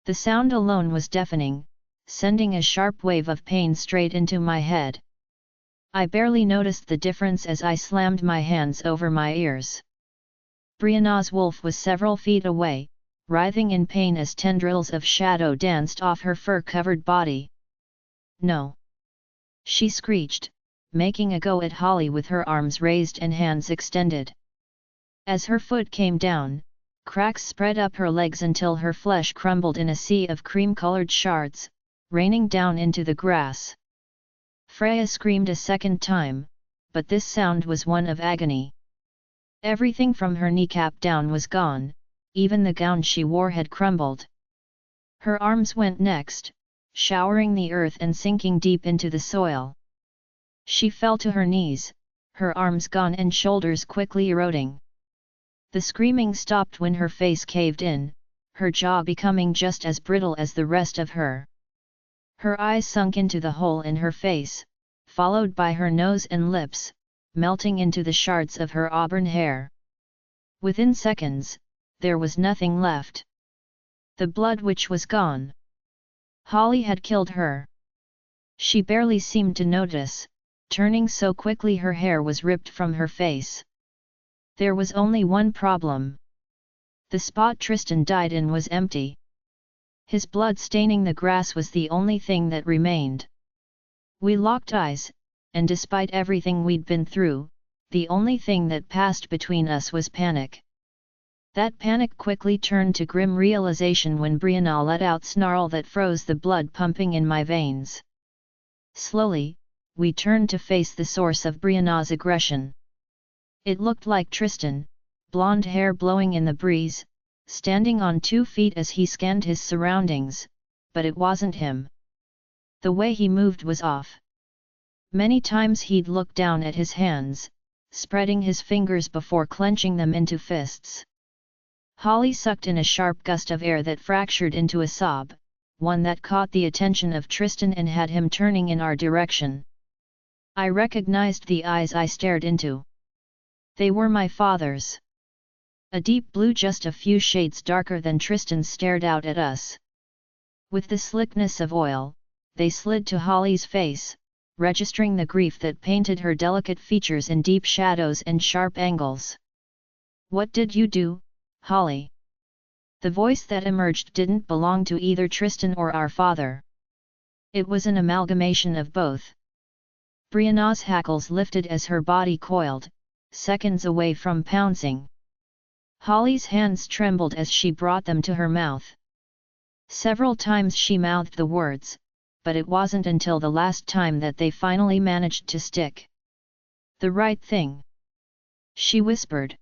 The sound alone was deafening, sending a sharp wave of pain straight into my head. I barely noticed the difference as I slammed my hands over my ears. Brianna's wolf was several feet away, writhing in pain as tendrils of shadow danced off her fur-covered body. No! She screeched, making a go at Holly with her arms raised and hands extended. As her foot came down, cracks spread up her legs until her flesh crumbled in a sea of cream-colored shards, raining down into the grass. Freya screamed a second time, but this sound was one of agony. Everything from her kneecap down was gone, even the gown she wore had crumbled. Her arms went next, showering the earth and sinking deep into the soil. She fell to her knees, her arms gone and shoulders quickly eroding. The screaming stopped when her face caved in, her jaw becoming just as brittle as the rest of her. Her eyes sunk into the hole in her face, followed by her nose and lips, melting into the shards of her auburn hair. Within seconds, there was nothing left. The blood witch was gone. Holly had killed her. She barely seemed to notice, turning so quickly her hair was ripped from her face. There was only one problem. The spot Tristan died in was empty. His blood staining the grass was the only thing that remained. We locked eyes, and despite everything we'd been through, the only thing that passed between us was panic. That panic quickly turned to grim realization when Brianna let out a snarl that froze the blood pumping in my veins. Slowly, we turned to face the source of Brianna's aggression. It looked like Tristan, blonde hair blowing in the breeze, standing on 2 feet as he scanned his surroundings, but it wasn't him. The way he moved was off. Many times he'd look down at his hands, spreading his fingers before clenching them into fists. Holly sucked in a sharp gust of air that fractured into a sob, one that caught the attention of Tristan and had him turning in our direction. I recognized the eyes I stared into. They were my father's. A deep blue just a few shades darker than Tristan's stared out at us. With the slickness of oil, they slid to Holly's face, registering the grief that painted her delicate features in deep shadows and sharp angles. "What did you do, Holly?" The voice that emerged didn't belong to either Tristan or our father. It was an amalgamation of both. Brianna's hackles lifted as her body coiled, seconds away from pouncing. Holly's hands trembled as she brought them to her mouth. Several times she mouthed the words, but it wasn't until the last time that they finally managed to stick. "The right thing," she whispered.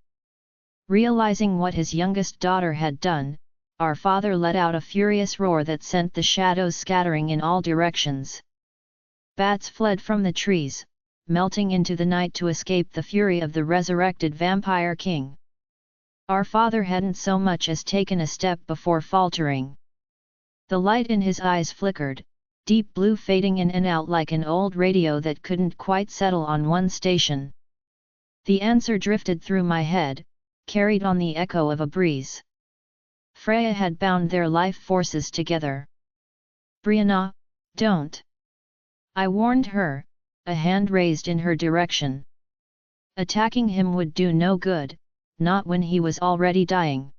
Realizing what his youngest daughter had done, our father let out a furious roar that sent the shadows scattering in all directions. Bats fled from the trees, melting into the night to escape the fury of the resurrected vampire king. Our father hadn't so much as taken a step before faltering. The light in his eyes flickered, deep blue fading in and out like an old radio that couldn't quite settle on one station. The answer drifted through my head, carried on the echo of a breeze. Freya had bound their life forces together. "Brianna, don't!" I warned her, a hand raised in her direction. Attacking him would do no good, not when he was already dying.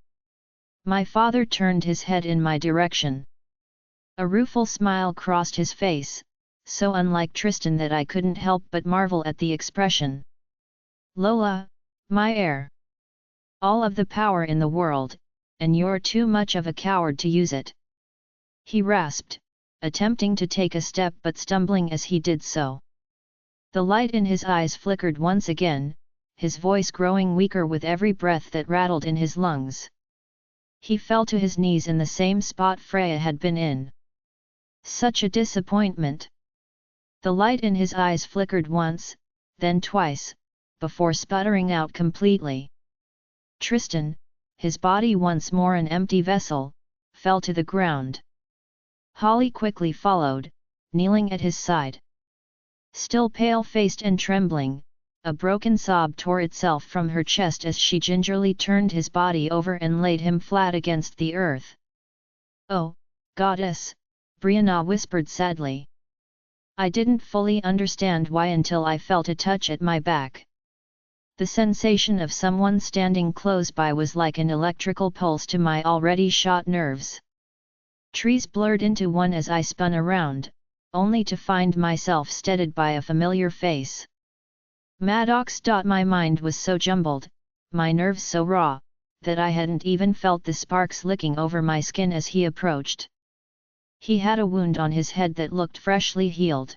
My father turned his head in my direction. A rueful smile crossed his face, so unlike Tristan that I couldn't help but marvel at the expression. "Lola, my heir. All of the power in the world, and you're too much of a coward to use it," he rasped, attempting to take a step but stumbling as he did so. The light in his eyes flickered once again, his voice growing weaker with every breath that rattled in his lungs. He fell to his knees in the same spot Freya had been in. Such a disappointment! The light in his eyes flickered once, then twice, before sputtering out completely. Tristan, his body once more an empty vessel, fell to the ground. Holly quickly followed, kneeling at his side. Still pale-faced and trembling, a broken sob tore itself from her chest as she gingerly turned his body over and laid him flat against the earth. "Oh, goddess," Brianna whispered sadly. I didn't fully understand why until I felt a touch at my back. The sensation of someone standing close by was like an electrical pulse to my already shot nerves. Trees blurred into one as I spun around, only to find myself steadied by a familiar face. Maddox. My mind was so jumbled, my nerves so raw, that I hadn't even felt the sparks licking over my skin as he approached. He had a wound on his head that looked freshly healed.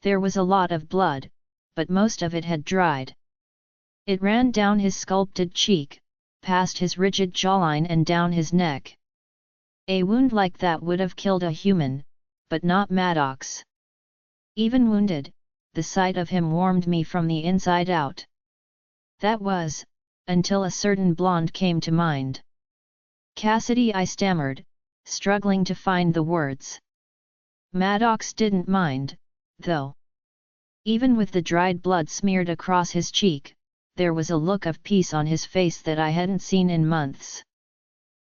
There was a lot of blood, but most of it had dried. It ran down his sculpted cheek, past his rigid jawline and down his neck. A wound like that would have killed a human, but not Maddox. Even wounded, the sight of him warmed me from the inside out. That was, until a certain blonde came to mind. "Cassidy," I stammered, struggling to find the words. Maddox didn't mind, though. Even with the dried blood smeared across his cheek, there was a look of peace on his face that I hadn't seen in months.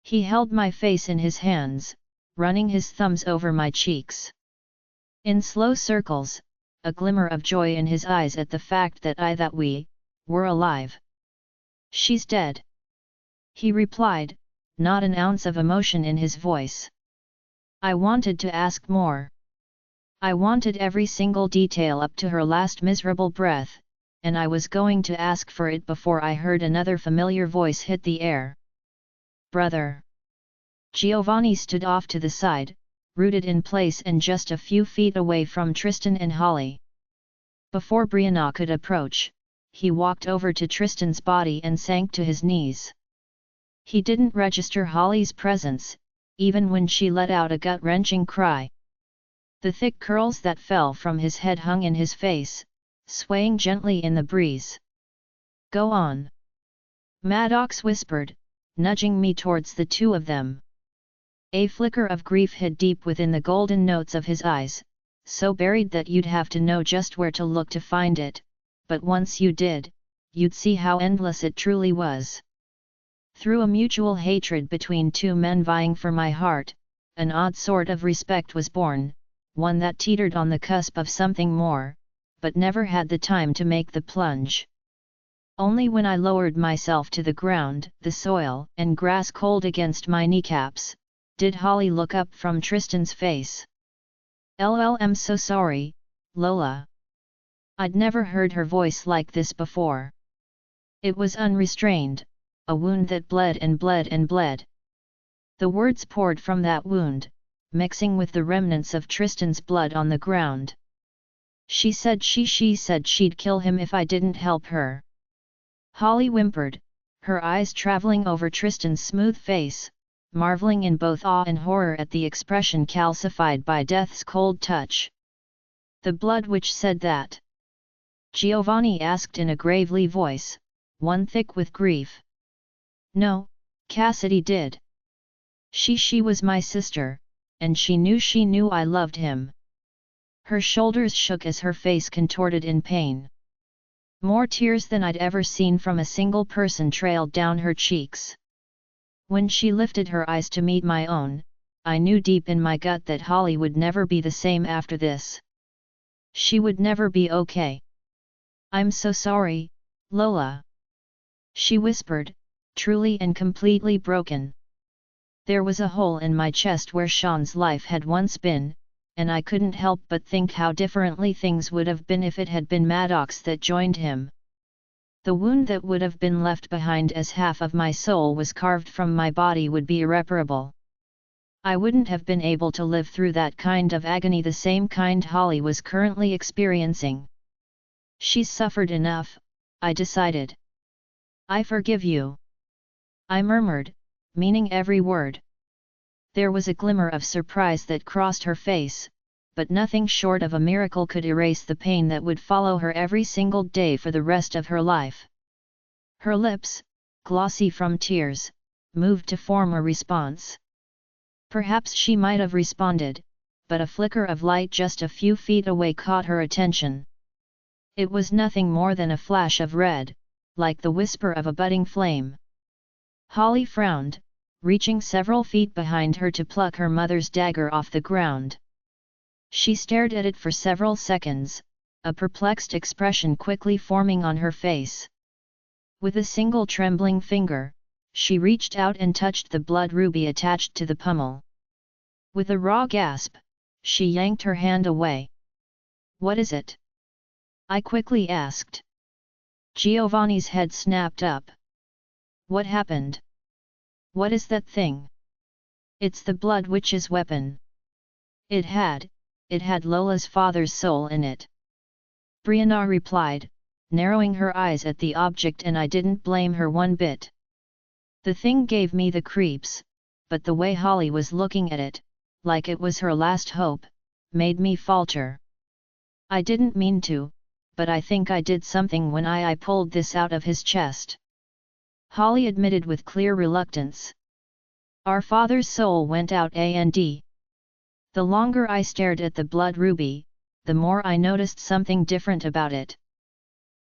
He held my face in his hands, running his thumbs over my cheeks. In slow circles, a glimmer of joy in his eyes at the fact that we were alive. "She's dead," he replied, not an ounce of emotion in his voice. I wanted to ask more. I wanted every single detail up to her last miserable breath, and I was going to ask for it before I heard another familiar voice hit the air. "Brother." Giovanni stood off to the side, rooted in place and just a few feet away from Tristan and Holly. Before Brianna could approach, he walked over to Tristan's body and sank to his knees. He didn't register Holly's presence, even when she let out a gut-wrenching cry. The thick curls that fell from his head hung in his face, swaying gently in the breeze. "Go on," Maddox whispered, nudging me towards the two of them. A flicker of grief hid deep within the golden notes of his eyes, so buried that you'd have to know just where to look to find it, but once you did, you'd see how endless it truly was. Through a mutual hatred between two men vying for my heart, an odd sort of respect was born, one that teetered on the cusp of something more, but never had the time to make the plunge. Only when I lowered myself to the ground, the soil and grass cold against my kneecaps, did Holly look up from Tristan's face. "I'm so sorry, Lola." I'd never heard her voice like this before. It was unrestrained, a wound that bled and bled and bled. The words poured from that wound, mixing with the remnants of Tristan's blood on the ground. She said she'd kill him if I didn't help her. Holly whimpered, her eyes traveling over Tristan's smooth face, marveling in both awe and horror at the expression calcified by death's cold touch. "The blood which said that?" Giovanni asked in a gravely voice, one thick with grief. "No, Cassidy did. She was my sister, and she knew I loved him." Her shoulders shook as her face contorted in pain. More tears than I'd ever seen from a single person trailed down her cheeks. When she lifted her eyes to meet my own, I knew deep in my gut that Holly would never be the same after this. She would never be okay. "I'm so sorry, Lola," she whispered, truly and completely broken. There was a hole in my chest where Sean's life had once been, and I couldn't help but think how differently things would have been if it had been Maddox that joined him. The wound that would have been left behind as half of my soul was carved from my body would be irreparable. I wouldn't have been able to live through that kind of agony, the same kind Holly was currently experiencing. She's suffered enough, I decided. "I forgive you," I murmured, meaning every word. There was a glimmer of surprise that crossed her face, but nothing short of a miracle could erase the pain that would follow her every single day for the rest of her life. Her lips, glossy from tears, moved to form a response. Perhaps she might have responded, but a flicker of light just a few feet away caught her attention. It was nothing more than a flash of red, like the whisper of a budding flame. Holly frowned, reaching several feet behind her to pluck her mother's dagger off the ground. She stared at it for several seconds, a perplexed expression quickly forming on her face. With a single trembling finger, she reached out and touched the blood ruby attached to the pommel. With a raw gasp, she yanked her hand away. "What is it?" I quickly asked. Giovanni's head snapped up. "What happened? What is that thing?" "It's the Blood Witch's weapon. It had Lola's father's soul in it," Brianna replied, narrowing her eyes at the object, and I didn't blame her one bit. The thing gave me the creeps, but the way Holly was looking at it, like it was her last hope, made me falter. "I didn't mean to, but I think I did something when I pulled this out of his chest," Holly admitted with clear reluctance. "Our father's soul went out, and the longer I stared at the blood ruby, the more I noticed something different about it.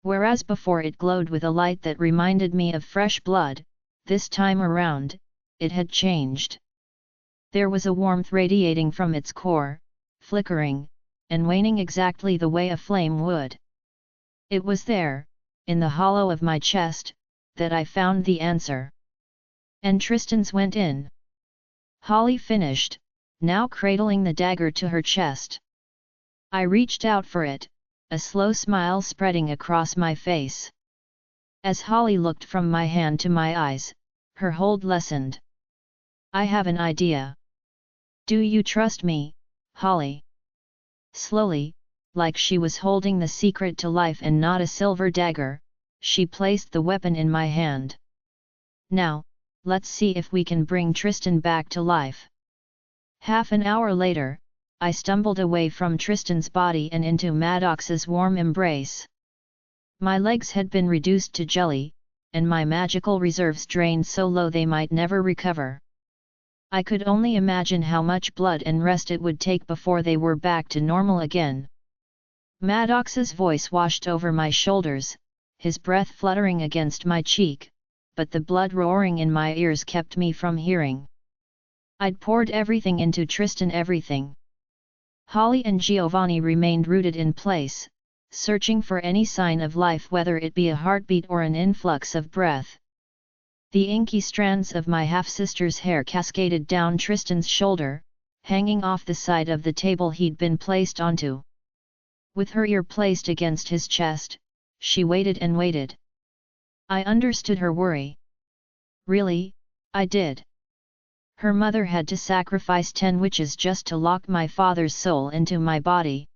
Whereas before it glowed with a light that reminded me of fresh blood, this time around, it had changed. There was a warmth radiating from its core, flickering, and waning exactly the way a flame would. It was there, in the hollow of my chest, that I found the answer. And Tristan's went in," Holly finished, now cradling the dagger to her chest. I reached out for it, a slow smile spreading across my face. As Holly looked from my hand to my eyes, her hold lessened. "I have an idea. Do you trust me, Holly?" Slowly, like she was holding the secret to life and not a silver dagger, she placed the weapon in my hand. "Now, let's see if we can bring Tristan back to life." Half an hour later, I stumbled away from Tristan's body and into Maddox's warm embrace. My legs had been reduced to jelly, and my magical reserves drained so low they might never recover. I could only imagine how much blood and rest it would take before they were back to normal again. Maddox's voice washed over my shoulders, his breath fluttering against my cheek, but the blood roaring in my ears kept me from hearing. I'd poured everything into Tristan, everything. Holly and Giovanni remained rooted in place, searching for any sign of life, whether it be a heartbeat or an influx of breath. The inky strands of my half-sister's hair cascaded down Tristan's shoulder, hanging off the side of the table he'd been placed onto. With her ear placed against his chest, she waited and waited. I understood her worry. Really, I did. Her mother had to sacrifice 10 witches just to lock my father's soul into my body.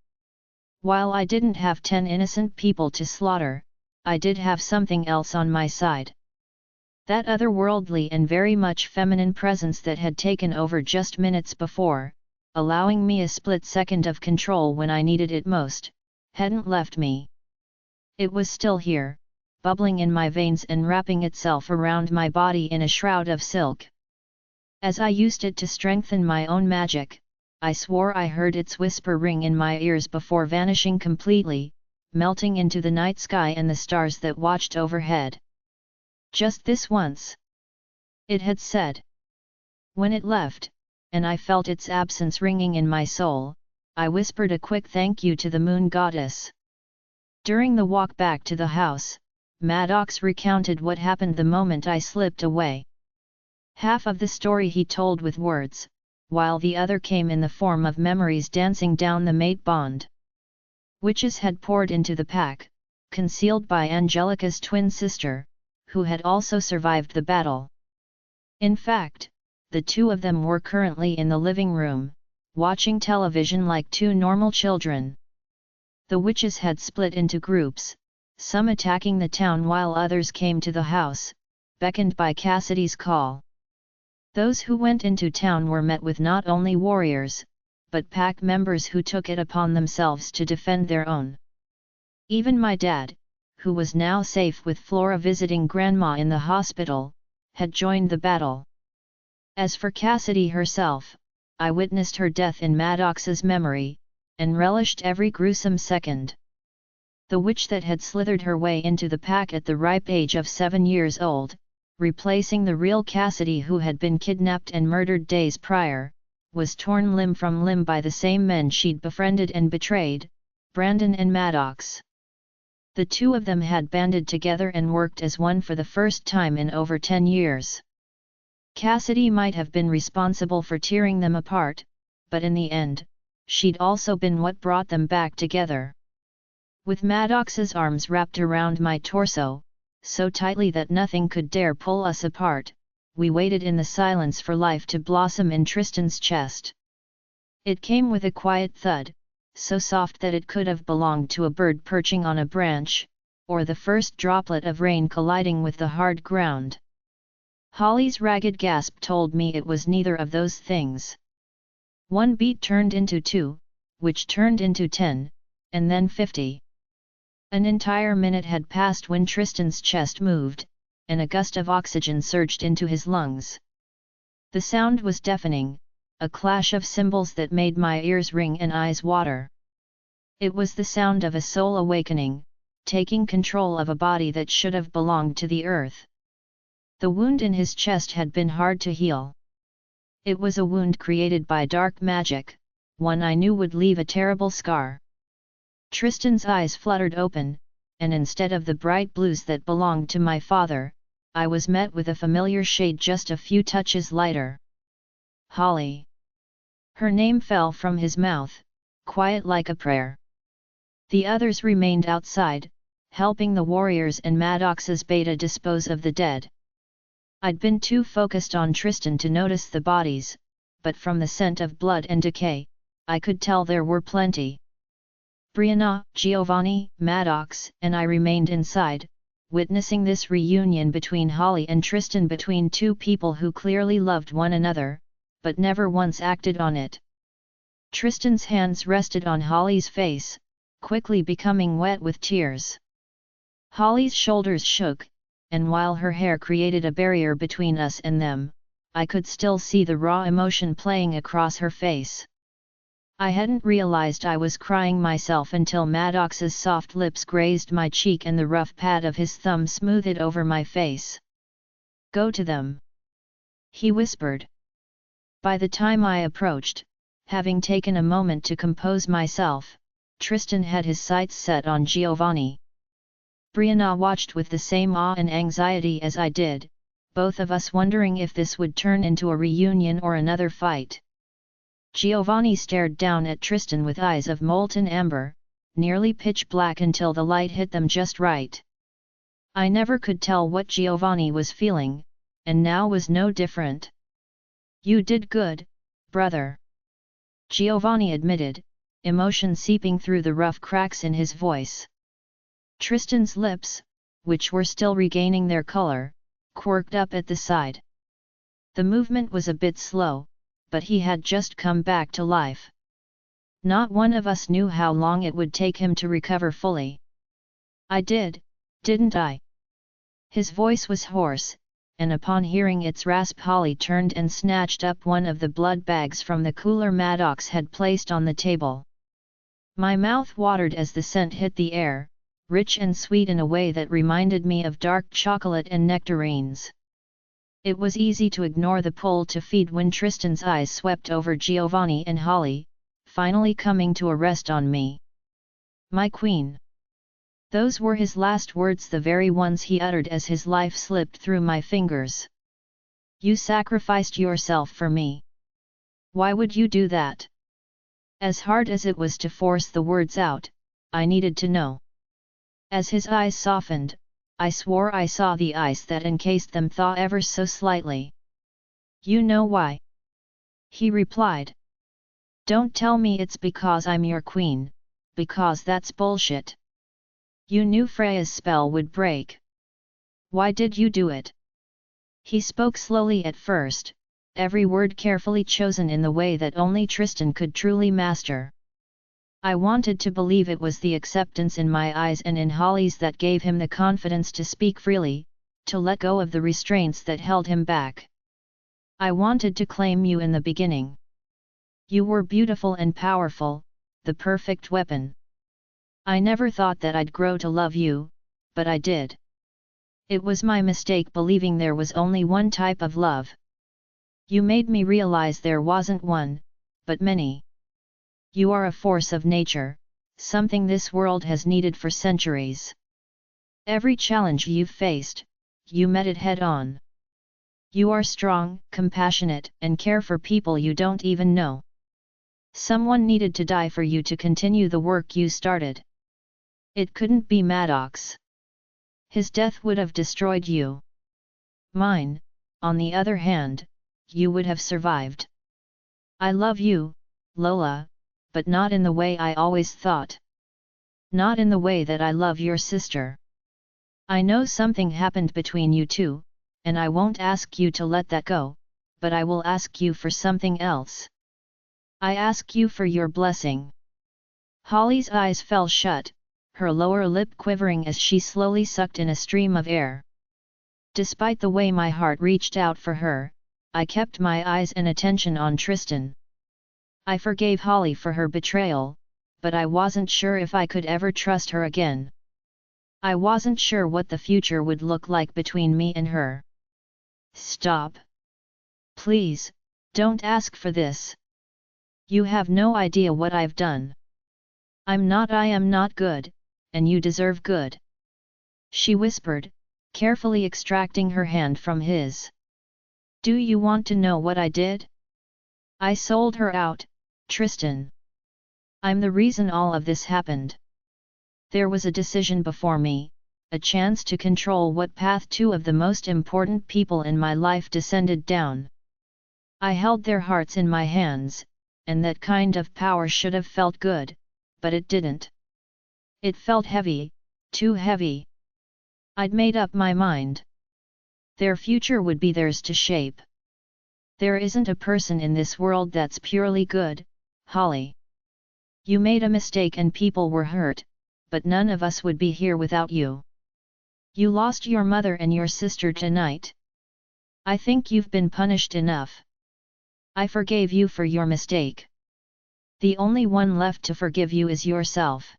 While I didn't have 10 innocent people to slaughter, I did have something else on my side. That otherworldly and very much feminine presence that had taken over just minutes before, allowing me a split second of control when I needed it most, hadn't left me. It was still here, bubbling in my veins and wrapping itself around my body in a shroud of silk. As I used it to strengthen my own magic, I swore I heard its whisper ring in my ears before vanishing completely, melting into the night sky and the stars that watched overhead. Just this once, it had said. When it left, and I felt its absence ringing in my soul, I whispered a quick thank you to the moon goddess. During the walk back to the house, Maddox recounted what happened the moment I slipped away. Half of the story he told with words, while the other came in the form of memories dancing down the mate bond. Witches had poured into the pack, concealed by Angelica's twin sister, who had also survived the battle. In fact, the two of them were currently in the living room, watching television like two normal children. The witches had split into groups, some attacking the town while others came to the house, beckoned by Cassidy's call. Those who went into town were met with not only warriors, but pack members who took it upon themselves to defend their own. Even my dad, who was now safe with Flora visiting Grandma in the hospital, had joined the battle. As for Cassidy herself, I witnessed her death in Maddox's memory, and relished every gruesome second. The witch that had slithered her way into the pack at the ripe age of 7 years old, replacing the real Cassidy who had been kidnapped and murdered days prior, was torn limb from limb by the same men she'd befriended and betrayed, Brandon and Maddox. The two of them had banded together and worked as one for the first time in over 10 years. Cassidy might have been responsible for tearing them apart, but in the end, she'd also been what brought them back together. With Maddox's arms wrapped around my torso, so tightly that nothing could dare pull us apart, we waited in the silence for life to blossom in Tristan's chest. It came with a quiet thud, so soft that it could have belonged to a bird perching on a branch, or the first droplet of rain colliding with the hard ground. Holly's ragged gasp told me it was neither of those things. One beat turned into 2, which turned into 10, and then 50. An entire minute had passed when Tristan's chest moved, and a gust of oxygen surged into his lungs. The sound was deafening, a clash of cymbals that made my ears ring and eyes water. It was the sound of a soul awakening, taking control of a body that should have belonged to the earth. The wound in his chest had been hard to heal. It was a wound created by dark magic, one I knew would leave a terrible scar. Tristan's eyes fluttered open, and instead of the bright blues that belonged to my father, I was met with a familiar shade just a few touches lighter. Holly. Her name fell from his mouth, quiet like a prayer. The others remained outside, helping the warriors and Maddox's beta dispose of the dead. I'd been too focused on Tristan to notice the bodies, but from the scent of blood and decay, I could tell there were plenty. Brianna, Giovanni, Maddox, and I remained inside, witnessing this reunion between Holly and Tristan, between two people who clearly loved one another, but never once acted on it. Tristan's hands rested on Holly's face, quickly becoming wet with tears. Holly's shoulders shook, and while her hair created a barrier between us and them, I could still see the raw emotion playing across her face. I hadn't realized I was crying myself until Maddox's soft lips grazed my cheek and the rough pad of his thumb smoothed over my face. "Go to them," he whispered. By the time I approached, having taken a moment to compose myself, Tristan had his sights set on Giovanni. Brianna watched with the same awe and anxiety as I did, both of us wondering if this would turn into a reunion or another fight. Giovanni stared down at Tristan with eyes of molten amber, nearly pitch black until the light hit them just right. I never could tell what Giovanni was feeling, and now was no different. "You did good, brother," Giovanni admitted, emotion seeping through the rough cracks in his voice. Tristan's lips, which were still regaining their color, quirked up at the side. The movement was a bit slow, but he had just come back to life. Not one of us knew how long it would take him to recover fully. "I did, didn't I?" His voice was hoarse, and upon hearing its rasp Holly turned and snatched up one of the blood bags from the cooler Maddox had placed on the table. My mouth watered as the scent hit the air, rich and sweet in a way that reminded me of dark chocolate and nectarines. It was easy to ignore the pull to feed when Tristan's eyes swept over Giovanni and Holly, finally coming to a rest on me. "My queen." Those were his last words, the very ones he uttered as his life slipped through my fingers. "You sacrificed yourself for me. Why would you do that?" As hard as it was to force the words out, I needed to know. As his eyes softened, I swore I saw the ice that encased them thaw ever so slightly. "You know why?" he replied. "Don't tell me it's because I'm your queen, because that's bullshit. You knew Freya's spell would break. Why did you do it?" He spoke slowly at first, every word carefully chosen in the way that only Tristan could truly master. I wanted to believe it was the acceptance in my eyes and in Holly's that gave him the confidence to speak freely, to let go of the restraints that held him back. "I wanted to claim you in the beginning. You were beautiful and powerful, the perfect weapon. I never thought that I'd grow to love you, but I did. It was my mistake believing there was only one type of love. You made me realize there wasn't one, but many. You are a force of nature, something this world has needed for centuries. Every challenge you've faced, you met it head on. You are strong, compassionate, and care for people you don't even know. Someone needed to die for you to continue the work you started. It couldn't be Maddox. His death would have destroyed you. Mine, on the other hand, you would have survived. I love you, Lola, but not in the way I always thought. Not in the way that I love your sister. I know something happened between you two, and I won't ask you to let that go, but I will ask you for something else. I ask you for your blessing." Holly's eyes fell shut, her lower lip quivering as she slowly sucked in a stream of air. Despite the way my heart reached out for her, I kept my eyes and attention on Tristan. I forgave Holly for her betrayal, but I wasn't sure if I could ever trust her again. I wasn't sure what the future would look like between me and her. "Stop. Please, don't ask for this. You have no idea what I've done. I am not good, and you deserve good," she whispered, carefully extracting her hand from his. "Do you want to know what I did? I sold her out, Tristan. I'm the reason all of this happened. There was a decision before me, a chance to control what path two of the most important people in my life descended down. I held their hearts in my hands, and that kind of power should have felt good, but it didn't. It felt heavy, too heavy. I'd made up my mind. Their future would be theirs to shape. There isn't a person in this world that's purely good, Holly. You made a mistake and people were hurt, but none of us would be here without you. You lost your mother and your sister tonight. I think you've been punished enough. I forgave you for your mistake. The only one left to forgive you is yourself.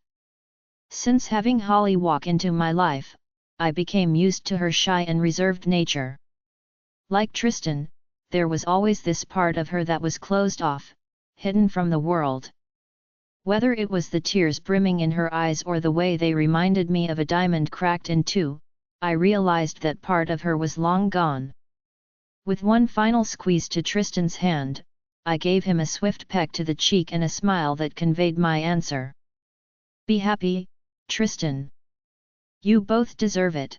Since having Holly walk into my life, I became used to her shy and reserved nature. Like Tristan, there was always this part of her that was closed off, hidden from the world. Whether it was the tears brimming in her eyes or the way they reminded me of a diamond cracked in two, I realized that part of her was long gone. With one final squeeze to Tristan's hand, I gave him a swift peck to the cheek and a smile that conveyed my answer. Be happy, Tristan. You both deserve it.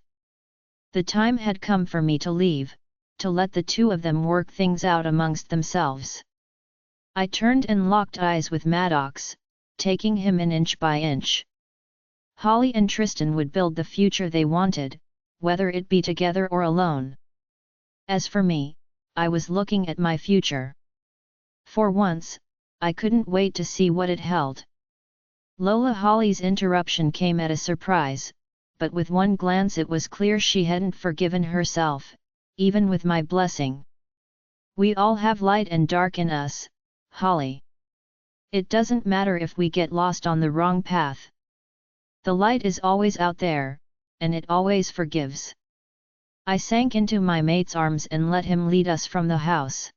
The time had come for me to leave, to let the two of them work things out amongst themselves. I turned and locked eyes with Maddox, taking him in inch by inch. Holly and Tristan would build the future they wanted, whether it be together or alone. As for me, I was looking at my future. For once, I couldn't wait to see what it held. Lola Holly's interruption came at a surprise, but with one glance it was clear she hadn't forgiven herself, even with my blessing. We all have light and dark in us, Holly. It doesn't matter if we get lost on the wrong path. The light is always out there, and it always forgives. I sank into my mate's arms and let him lead us from the house.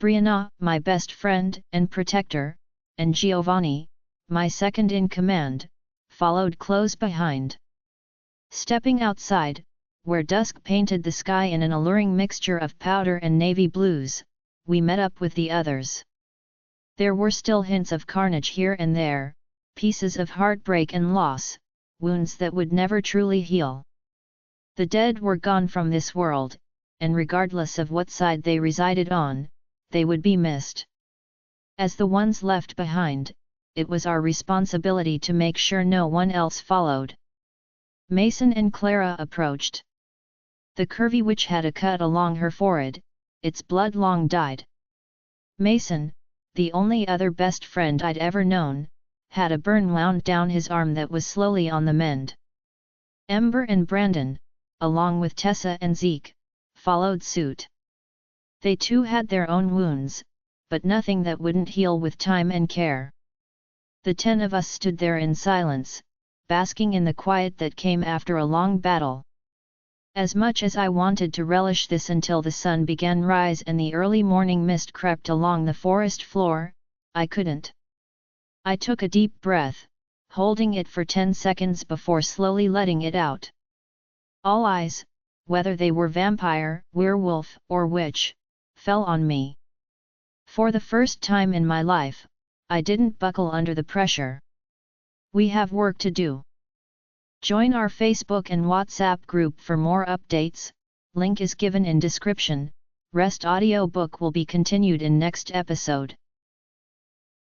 Brianna, my best friend and protector, and Giovanni, my second in command, followed close behind. Stepping outside, where dusk painted the sky in an alluring mixture of powder and navy blues, we met up with the others. There were still hints of carnage here and there, pieces of heartbreak and loss, wounds that would never truly heal. The dead were gone from this world, and regardless of what side they resided on, they would be missed. As the ones left behind, it was our responsibility to make sure no one else followed. Mason and Clara approached. The curvy witch had a cut along her forehead, its blood long dyed. Mason, the only other best friend I'd ever known, had a burn wound down his arm that was slowly on the mend. Ember and Brandon, along with Tessa and Zeke, followed suit. They too had their own wounds, but nothing that wouldn't heal with time and care. The 10 of us stood there in silence, basking in the quiet that came after a long battle. As much as I wanted to relish this until the sun began to rise and the early morning mist crept along the forest floor, I couldn't. I took a deep breath, holding it for 10 seconds before slowly letting it out. All eyes, whether they were vampire, werewolf, or witch, fell on me. For the first time in my life, I didn't buckle under the pressure. We have work to do. Join our Facebook and WhatsApp group for more updates, link is given in description. Rest audiobook will be continued in next episode.